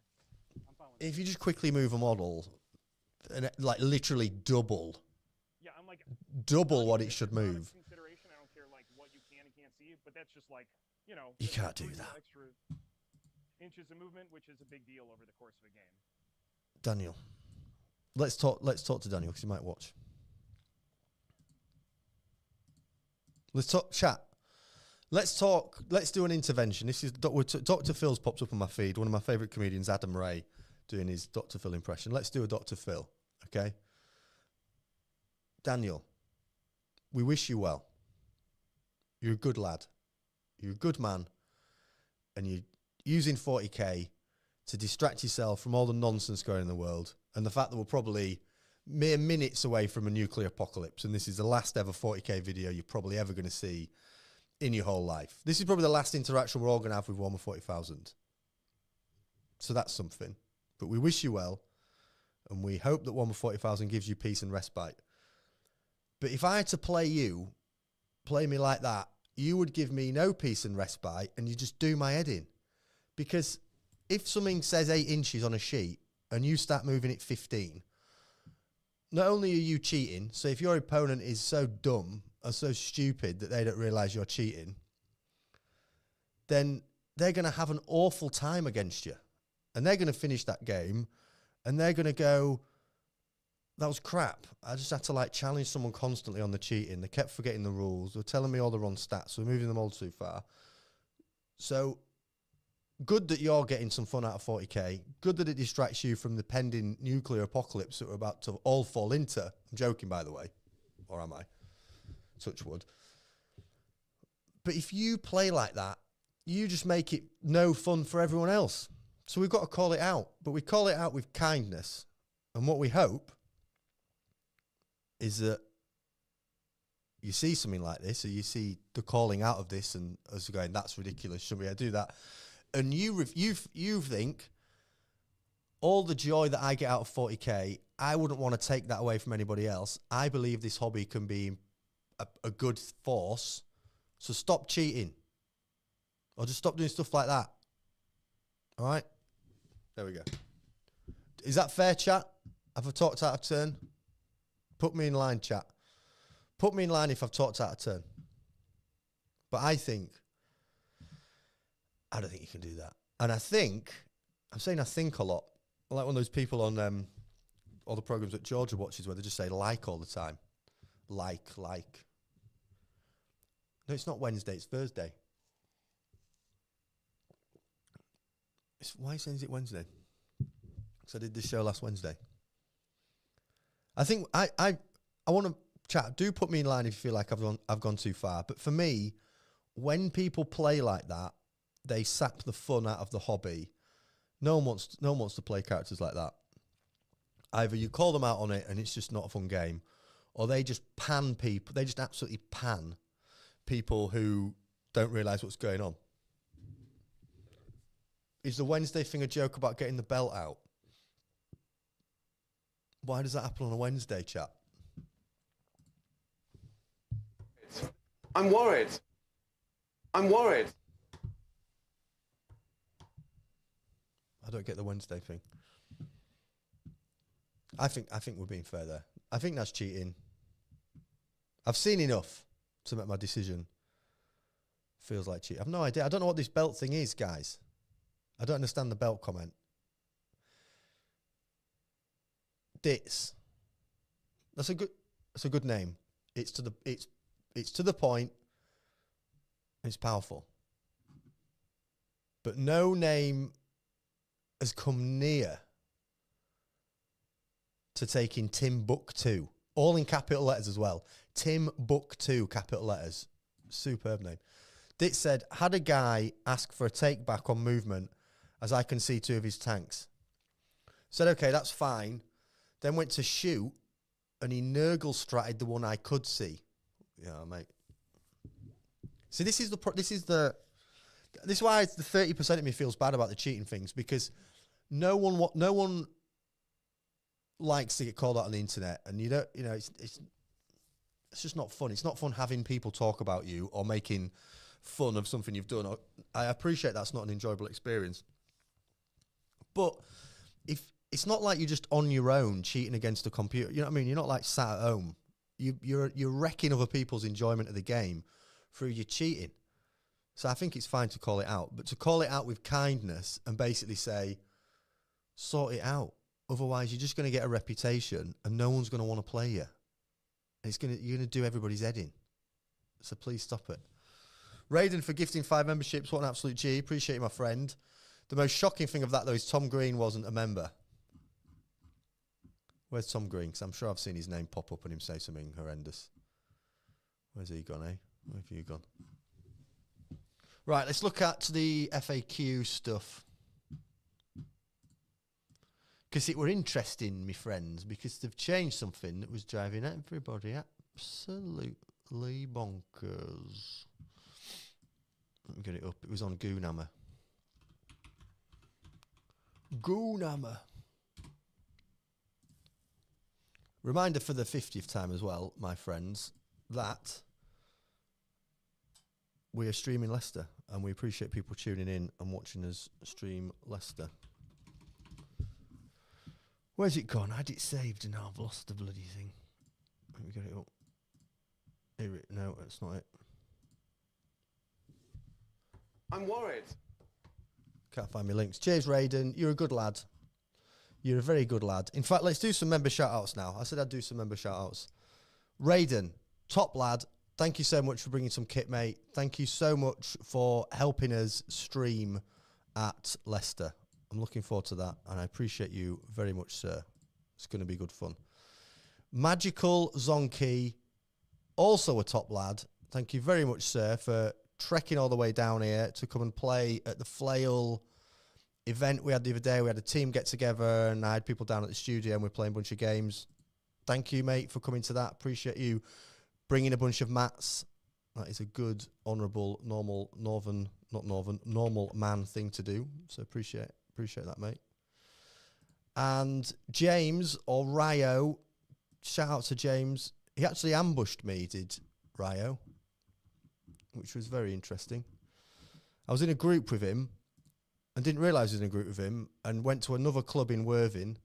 I'm fine with if you just quickly move a model, and like literally double Yeah, I'm like what it should it's not a move. Consideration. I don't care like what you can and can't see, but that's just like You that's can't do 3 that. Extra inches of movement, which is a big deal over the course of a game. Daniel, let's talk to Daniel because he might watch. Let's talk chat. Let's do an intervention. This is Dr. Phil's popped up on my feed. One of my favorite comedians, Adam Ray, doing his Dr. Phil impression. Let's do a Dr. Phil, okay? Daniel, we wish you well. You're a good lad. You're a good man. And you're using 40k to distract yourself from all the nonsense going on in the world and the fact that we're probably mere minutes away from a nuclear apocalypse, and this is the last ever 40k video you're probably ever going to see in your whole life. This is probably the last interaction we're all going to have with Warhammer 40,000. So that's something. But we wish you well, and we hope that Warhammer 40,000 gives you peace and respite. But if I had to play me like that, you would give me no peace and respite, and you just do my head in. Because if something says 8 inches on a sheet, and you start moving it 15, not only are you cheating, so if your opponent is so dumb or so stupid that they don't realise you're cheating, then they're going to have an awful time against you. And they're going to finish that game, and they're going to go, that was crap. I just had to like challenge someone constantly on the cheating. They kept forgetting the rules. They were telling me all the wrong stats. We're moving them all too far. So good that you're getting some fun out of 40k. Good that it distracts you from the pending nuclear apocalypse that we're about to all fall into. I'm joking, by the way. Or am I? Touch wood. But if you play like that, you just make it no fun for everyone else. So we've got to call it out. But we call it out with kindness. And what we hope is that you see something like this, or you see the calling out of this and us going, that's ridiculous, shouldn't we do that? And you think all the joy that I get out of 40k, I wouldn't want to take that away from anybody else. I believe this hobby can be a good force. So stop cheating. Or just stop doing stuff like that. All right? There we go. Is that fair, chat? Have I talked out of turn? Put me in line, chat. Put me in line if I've talked out of turn. But I don't think you can do that. And I'm saying I think a lot. I'm like one of those people on all the programs that Georgia watches where they just say like all the time. Like. No, it's not Wednesday, it's Thursday. Why is it Wednesday? Because I did this show last Wednesday. I think I want to chat. Do put me in line if you feel like I've gone too far. But for me, when people play like that, they sap the fun out of the hobby. No one wants to play characters like that. Either you call them out on it and it's just not a fun game, or they just pan people. They just absolutely pan people who don't realise what's going on. Is the Wednesday thing a joke about getting the belt out? Why does that happen on a Wednesday, chat? I'm worried. I don't get the Wednesday thing. I think we're being fair there. I think that's cheating. I've seen enough to make my decision. Feels like cheating. I've no idea. I don't know what this belt thing is, guys. I don't understand the belt comment. Dits. That's a good name. It's to the point. It's powerful. But no name has come near to taking Timbuktu. All in capital letters as well. Timbuktu, capital letters. Superb name. Dit said, had a guy ask for a take back on movement as I can see 2 of his tanks. Said, okay, that's fine. Then went to shoot and he Nurgle stratted the one I could see. Yeah, mate. See, this is why the 30% of me feels bad about the cheating things, because no one likes to get called out on the internet, and it's just not fun. It's not fun having people talk about you or making fun of something you've done. I appreciate that's not an enjoyable experience, but if it's not like you're just on your own cheating against a computer, you know what I mean? You're not like sat at home. You're wrecking other people's enjoyment of the game through your cheating. So I think it's fine to call it out, but to call it out with kindness and basically say, sort it out. Otherwise, you're just going to get a reputation and no one's going to want to play you. You're going to do everybody's head in. So please stop it. Raiden for gifting 5 memberships. What an absolute G. Appreciate you, my friend. The most shocking thing of that, though, is Tom Green wasn't a member. Where's Tom Green? Because I'm sure I've seen his name pop up and him say something horrendous. Where's he gone, eh? Where have you gone? Right, let's look at the FAQ stuff. Because it were interesting, my friends, because they've changed something that was driving everybody absolutely bonkers. Let me get it up. It was on Goonhammer. Goonhammer. Reminder for the 50th time as well, my friends, that we are streaming Leicester, and we appreciate people tuning in and watching us stream Leicester. Where's it gone? I had it saved and now I've lost the bloody thing. Let me get it up. Here no, that's not it. I'm worried. Can't find my links. Cheers, Raiden. You're a good lad. You're a very good lad. In fact, let's do some member shout-outs now. I said I'd do some member shout-outs. Raiden, top lad. Thank you so much for bringing some kit, mate. Thank you so much for helping us stream at Leicester. I'm looking forward to that, and I appreciate you very much, sir. It's going to be good fun. Magical Zonky, also a top lad. Thank you very much, sir, for trekking all the way down here to come and play at the Flail event we had the other day. We had a team get together, and I had people down at the studio, and we're playing a bunch of games. Thank you, mate, for coming to that. Appreciate you bringing a bunch of mats. That is a good, honourable, normal man thing to do. So appreciate that, mate. And James, or Ryo, shout out to James. He actually ambushed me, did Ryo, which was very interesting. I was in a group with him and didn't realise I was in a group with him, and went to another club in Worthing,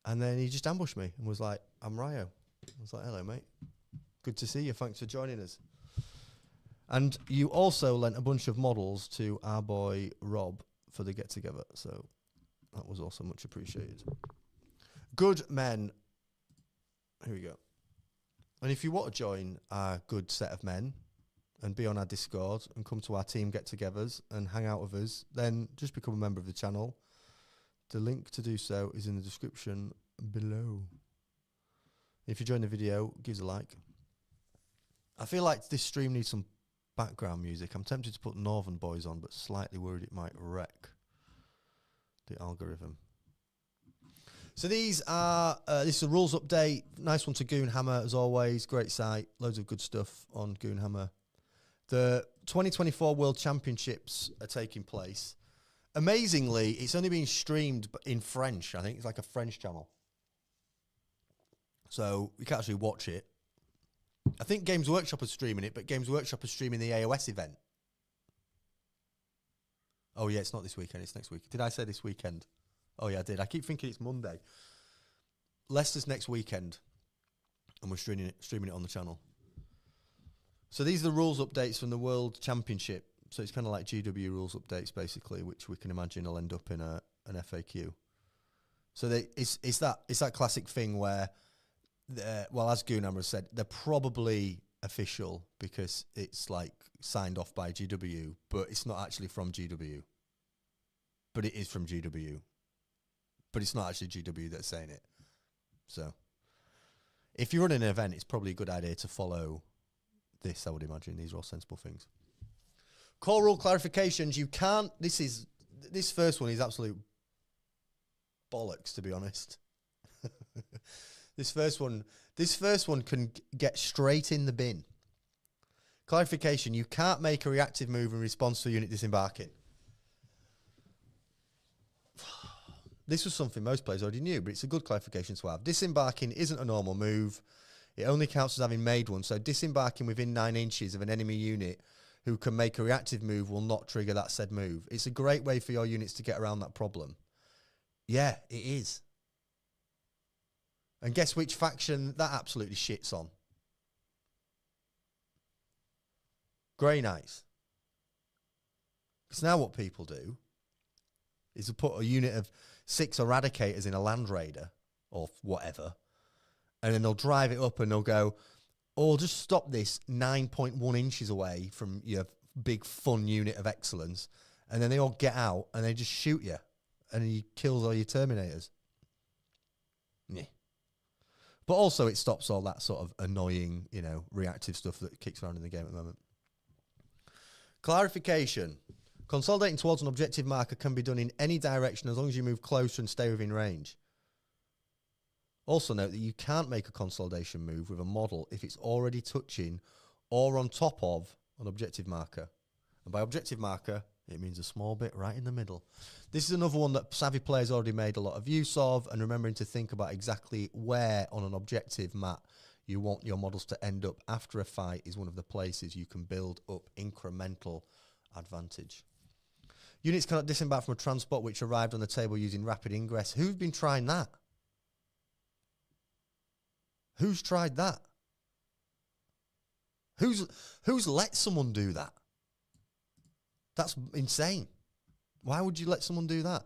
and then he just ambushed me and was like, I'm Ryo. I was like, hello, mate. Good to see you. Thanks for joining us. And you also lent a bunch of models to our boy Rob for the get-together, so that was also much appreciated. Good men. Here we go. And if you want to join our good set of men and be on our Discord and come to our team get-togethers and hang out with us, then just become a member of the channel. The link to do so is in the description below. If you join the video, give us a like. I feel like this stream needs some background music. I'm tempted to put Northern Boys on, but slightly worried it might wreck the algorithm. So these are this is a rules update. Nice one to Goonhammer as always. Great site. Loads of good stuff on Goonhammer. The 2024 World Championships are taking place. Amazingly, it's only being streamed in French. I think it's like a French channel, so you can actually watch it. I think Games Workshop is streaming it, but Games Workshop is streaming the AOS event. Oh, yeah, it's not this weekend. It's next week. Did I say this weekend? Oh, yeah, I did. I keep thinking it's Monday. Leicester's next weekend, and we're streaming it on the channel. So these are the rules updates from the World Championship. So it's kind of like GW rules updates, basically, which we can imagine will end up in an FAQ. So it's that classic thing where, well, as Goonhammer said, they're probably official because it's like signed off by GW, but it's not actually from GW. But it is from GW. But it's not actually GW that's saying it. So if you're running an event, it's probably a good idea to follow this, I would imagine. These are all sensible things. Core rule clarifications. You can't. This first one is absolute bollocks, to be honest. This first one can get straight in the bin. Clarification: you can't make a reactive move in response to a unit disembarking. This was something most players already knew, but it's a good clarification to have. Disembarking isn't a normal move. It only counts as having made one. So disembarking within 9 inches of an enemy unit who can make a reactive move will not trigger that said move. It's a great way for your units to get around that problem. Yeah, it is. And guess which faction that absolutely shits on? Grey Knights. Because now what people do is to put a unit of 6 Eradicators in a Land Raider or whatever, and then they'll drive it up and they'll go, oh, just stop this 9.1 inches away from your big fun unit of excellence, and then they all get out and they just shoot you, and he kills all your Terminators. Yeah. But also it stops all that sort of annoying, reactive stuff that kicks around in the game at the moment. Clarification. Consolidating towards an objective marker can be done in any direction as long as you move closer and stay within range. Also note that you can't make a consolidation move with a model if it's already touching or on top of an objective marker. And by objective marker, it means a small bit right in the middle. This is another one that savvy players already made a lot of use of, and remembering to think about exactly where on an objective map you want your models to end up after a fight is one of the places you can build up incremental advantage. Units cannot disembark from a transport which arrived on the table using rapid ingress. Who's been trying that? Who's tried that? Who's let someone do that? That's insane. Why would you let someone do that?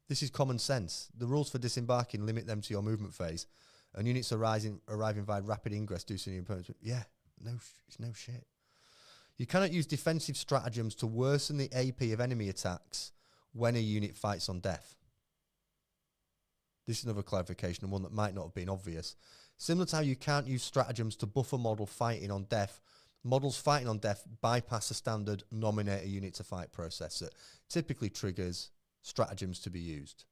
This is common sense. The rules for disembarking limit them to your movement phase, and units arriving via rapid ingress do so in your opponent's. Yeah, it's no shit. You cannot use defensive stratagems to worsen the AP of enemy attacks when a unit fights on death. This is another clarification, and one that might not have been obvious. Similar to how you can't use stratagems to buff a model fighting on death, models fighting on death bypass a standard nominate a unit to fight process that typically triggers stratagems to be used.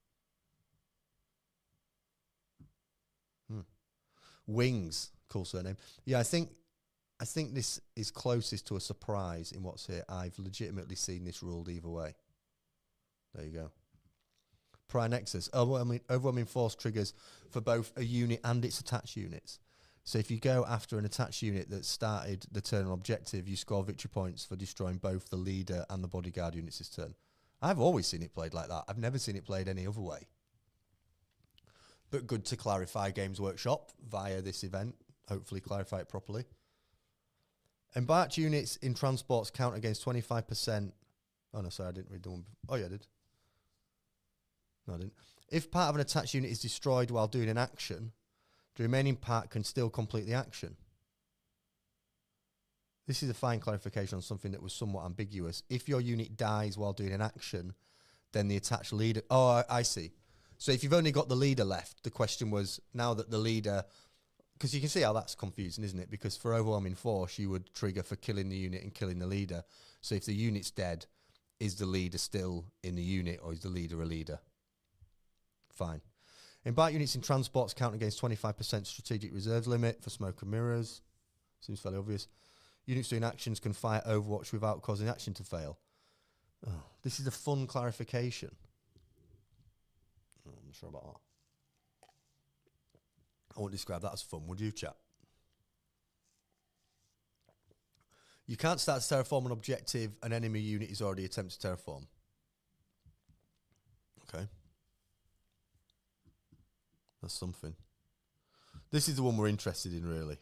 Wings, cool surname. Yeah, I think this is closest to a surprise in what's here. I've legitimately seen this ruled either way. There you go. Prior Nexus, overwhelming force triggers for both a unit and its attached units. So if you go after an attached unit that started the turn on objective, you score victory points for destroying both the leader and the bodyguard units this turn. I've always seen it played like that. I've never seen it played any other way. But good to clarify Games Workshop via this event. Hopefully clarify it properly. Embarked units in transports count against 25%. Oh, no, sorry, I didn't read the one. Oh, yeah, I did. No, I didn't. If part of an attached unit is destroyed while doing an action, the remaining part can still complete the action. This is a fine clarification on something that was somewhat ambiguous. If your unit dies while doing an action, then the attached leader... Oh, I see. So if you've only got the leader left, the question was, now that the leader... Because you can see how that's confusing, isn't it? Because for overwhelming force, you would trigger for killing the unit and killing the leader. So if the unit's dead, is the leader still in the unit, or is the leader a leader? Fine. Embarked units in transports count against 25% strategic reserves limit for smoke and mirrors. Seems fairly obvious. Units doing actions can fire Overwatch without causing action to fail. Oh, this is a fun clarification. Oh, I'm not sure about that. I wouldn't describe that as fun, would you, chat? You can't start to terraform an objective an enemy unit is already attempting to terraform. Okay. That's something. This is the one we're interested in, really.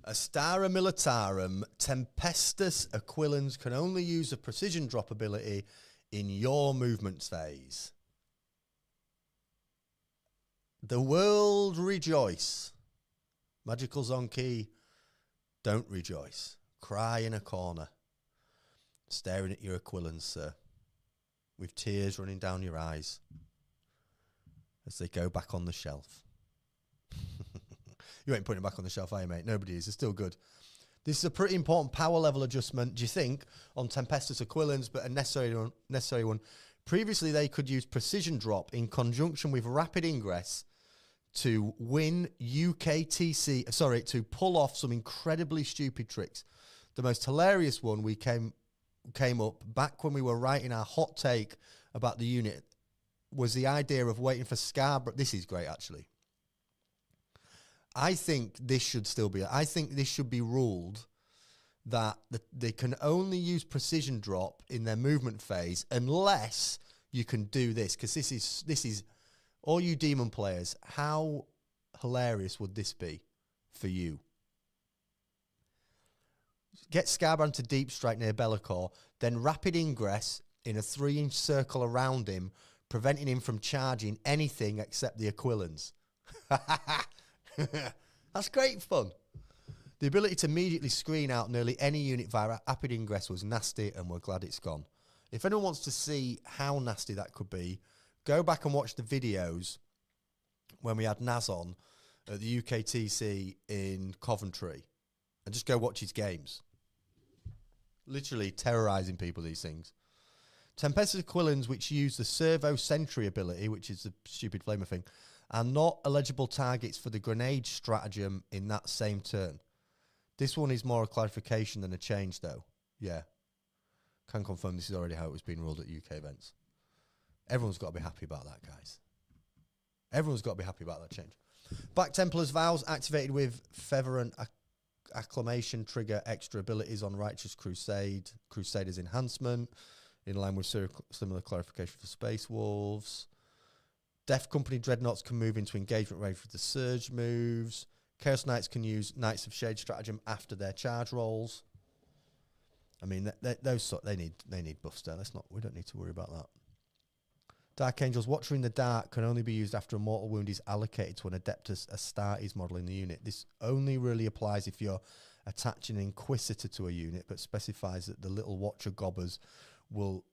Astara Militarum Tempestus Aquilans can only use a precision drop ability in your movement phase. The world rejoice. Magical Zonky, don't rejoice. Cry in a corner. Staring at your Aquilans, sir. With tears running down your eyes. As they go back on the shelf. You ain't putting them back on the shelf, are you, mate? Nobody is. They're still good. This is a pretty important power level adjustment, do you think, on Tempestus Aquilans, but a necessary one. Previously, they could use precision drop in conjunction with rapid ingress to win UKTC, to pull off some incredibly stupid tricks. The most hilarious one we came up back when we were writing our hot take about the unit was the idea of waiting for Scarborough. This is great, actually. I think this should still be. I think this should be ruled that they can only use precision drop in their movement phase unless you can do this. Because this is all you demon players. How hilarious would this be for you? Get Scarborough to deep strike near Be'lakor, then rapid ingress in a 3-inch circle around him, preventing him from charging anything except the Aquilans. That's great fun. The ability to immediately screen out nearly any unit via rapid ingress was nasty, and we're glad it's gone. If anyone wants to see how nasty that could be, go back and watch the videos when we had Naz on at the UKTC in Coventry, and just go watch his games. Literally terrorising people, these things. Tempestus Aquilans, which use the Servo Sentry ability, which is the stupid flamer thing, are not eligible targets for the grenade stratagem in that same turn. This one is more a clarification than a change, though. Yeah. Can confirm this is already how it was being ruled at UK events. Everyone's got to be happy about that, guys. Everyone's got to be happy about that change. Black Templar's Vows activated with Feather and Acclamation trigger extra abilities on Righteous Crusade. Crusader's Enhancement, in line with similar clarification for Space Wolves. Death Company Dreadnoughts can move into engagement range with the Surge moves. Chaos Knights can use Knights of Shade stratagem after their charge rolls. I mean, they need buffs there. We don't need to worry about that. Dark Angels Watcher in the Dark can only be used after a mortal wound is allocated to an Adeptus Astartes model in the unit. This only really applies if you're attaching an Inquisitor to a unit, but specifies that the little Watcher gobbers will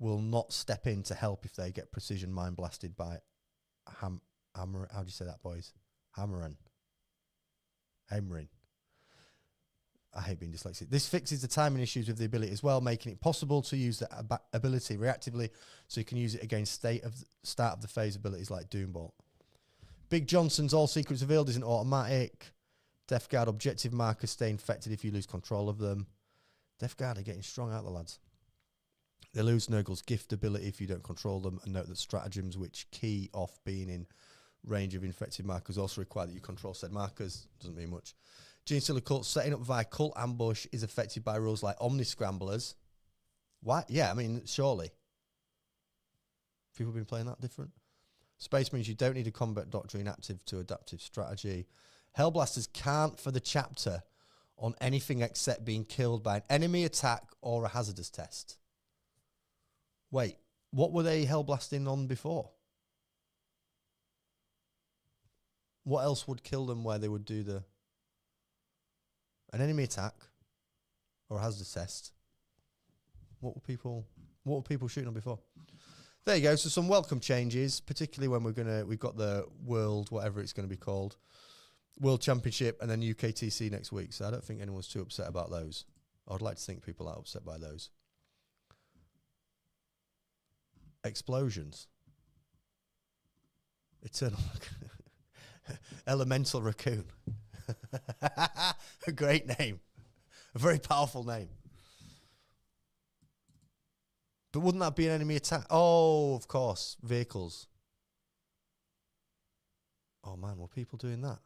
not step in to help if they get precision mind blasted by Hammer. How do you say that, boys? Hammerin. I hate being dyslexic. This fixes the timing issues with the ability as well, making it possible to use the ability reactively, so you can use it against start of the phase abilities like Doombolt. Big Johnson's All Secrets Revealed isn't automatic. Death Guard objective markers stay infected if you lose control of them. Death Guard are getting strong out, the lads. They lose Nurgle's gift ability if you don't control them, and note that stratagems which key off being in range of infected markers also require that you control said markers. Doesn't mean much. Genestealer Cult setting up via Cult Ambush is affected by rules like Omni Scramblers. Why? Yeah, I mean, surely. People been playing that different? Space means you don't need a combat doctrine active to adaptive strategy. Hellblasters can't for the chapter on anything except being killed by an enemy attack or a hazardous test. Wait, what were they hellblasting on before? What else would kill them where they would do an enemy attack or a hazardous test? What were people shooting on before? There you go. So some welcome changes, particularly when we've got the World, whatever it's going to be called, World Championship, and then UKTC next week. So I don't think anyone's too upset about those. I'd like to think people are upset by those. Explosions. Eternal Elemental Raccoon. A great name. A very powerful name. But wouldn't that be an enemy attack? Oh, of course. Vehicles. Oh, man. Were people doing that?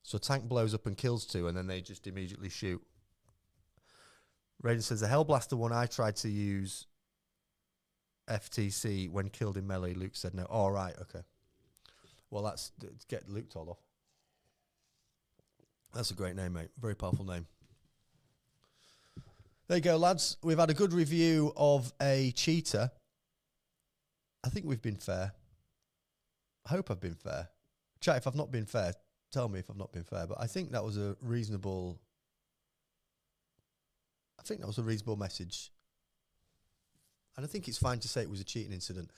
So tank blows up and kills two, and then they just immediately shoot. Raiden says, the Hellblaster one I tried to use FTC when killed in melee. Luke said no. Oh, right. Okay. Well, that's get Luke told off. That's a great name, mate. Very powerful name. There you go, lads. We've had a good review of a cheater. I think we've been fair. I hope I've been fair. Chat, if I've not been fair, tell me if I've not been fair. But I think that was a reasonable... message. And I think it's fine to say it was a cheating incident.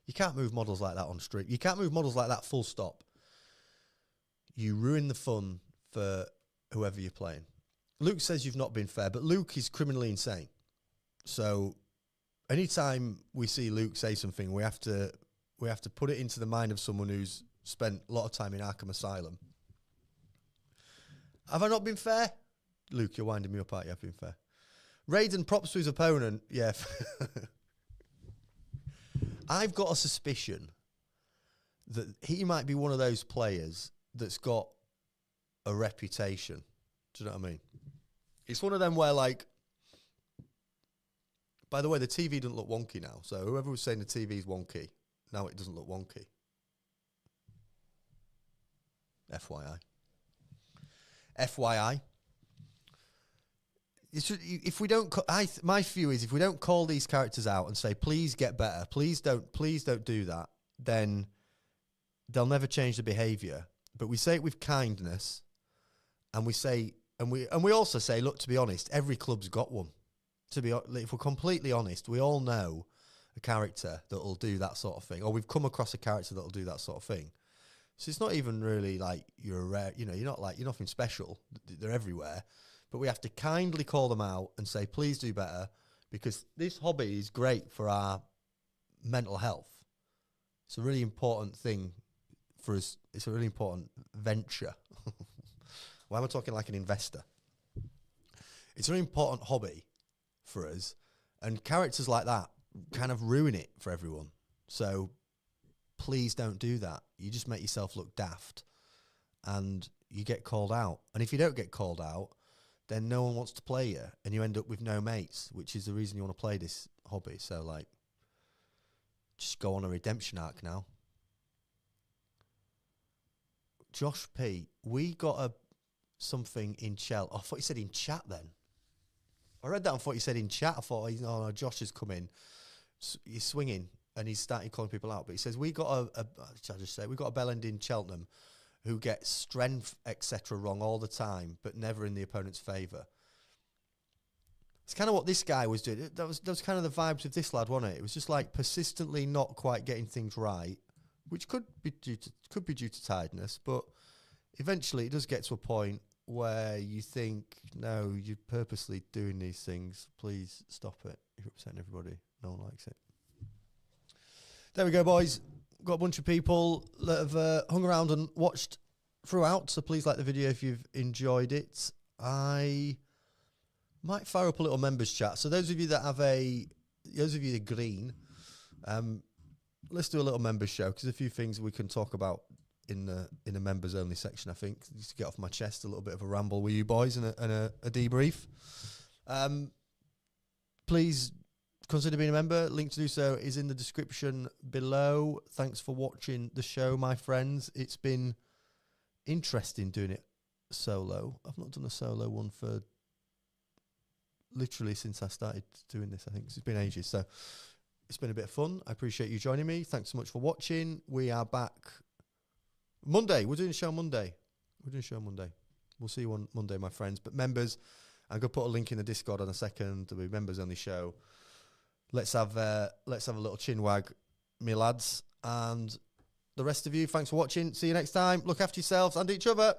You can't move models like that on stream. You can't move models like that full stop. You ruin the fun for whoever you're playing. Luke says you've not been fair, but Luke is criminally insane. So anytime we see Luke say something, we have to put it into the mind of someone who's spent a lot of time in Arkham Asylum. Have I not been fair? Luke, you're winding me up, aren't you? I've been fair. Raiden props to his opponent. Yeah. I've got a suspicion that he might be one of those players that's got a reputation. Do you know what I mean? It's one of them where, like, by the way, the TV doesn't look wonky now. So whoever was saying the TV's wonky, now it doesn't look wonky. FYI. FYI. If we don't, my view is if we don't call these characters out and say, please get better, please don't do that, then they'll never change the behaviour. But we say it with kindness, and we say, and we also say, look, to be honest, every club's got one. If we're completely honest, we all know a character that'll do that sort of thing, or we've come across a character that'll do that sort of thing. So it's not even really like you're a rare, you're nothing special. They're everywhere. But we have to kindly call them out and say, please do better, because this hobby is great for our mental health. It's a really important thing for us. It's a really important venture. Why am I talking like an investor? It's a really important hobby for us, and characters like that kind of ruin it for everyone. So please don't do that. You just make yourself look daft, and you get called out. And if you don't get called out, then no one wants to play you, and you end up with no mates, which is the reason you want to play this hobby. So, like, just go on a redemption arc now. Josh P, we got something in chat. Oh, I thought you said in chat then. I read that and thought you said in chat. I thought, oh, no, Josh has come in. He's swinging, and he's starting calling people out. But he says, we got we got a bellend in Cheltenham who gets strength, etc. wrong all the time, but never in the opponent's favour. It's kind of what this guy was doing. That was kind of the vibes of this lad, wasn't it? It was just like persistently not quite getting things right, which could be due to tiredness, but eventually it does get to a point where you think, no, you're purposely doing these things. Please stop it. You're upsetting everybody. No one likes it. There we go, boys. Got a bunch of people that have hung around and watched throughout, so please like the video if you've enjoyed it. I might fire up a little members chat. So those of you that have those of you that are green, let's do a little members show, because there's a few things we can talk about in the members only section. I think just to get off my chest, a little bit of a ramble with you boys and a debrief. Please consider being a member. Link to do so is in the description below. Thanks for watching the show, my friends. It's been interesting doing it solo. I've not done a solo one for literally since I started doing this. I think it's been ages. So it's been a bit of fun. I appreciate you joining me. Thanks so much for watching. We are back Monday. We're doing a show Monday. We'll see you on Monday, my friends. But members, I'm going to put a link in the Discord in a second. There'll be members on the show. Let's have a little chin wag, me lads. And the rest of you, thanks for watching. See you next time. Look after yourselves and each other.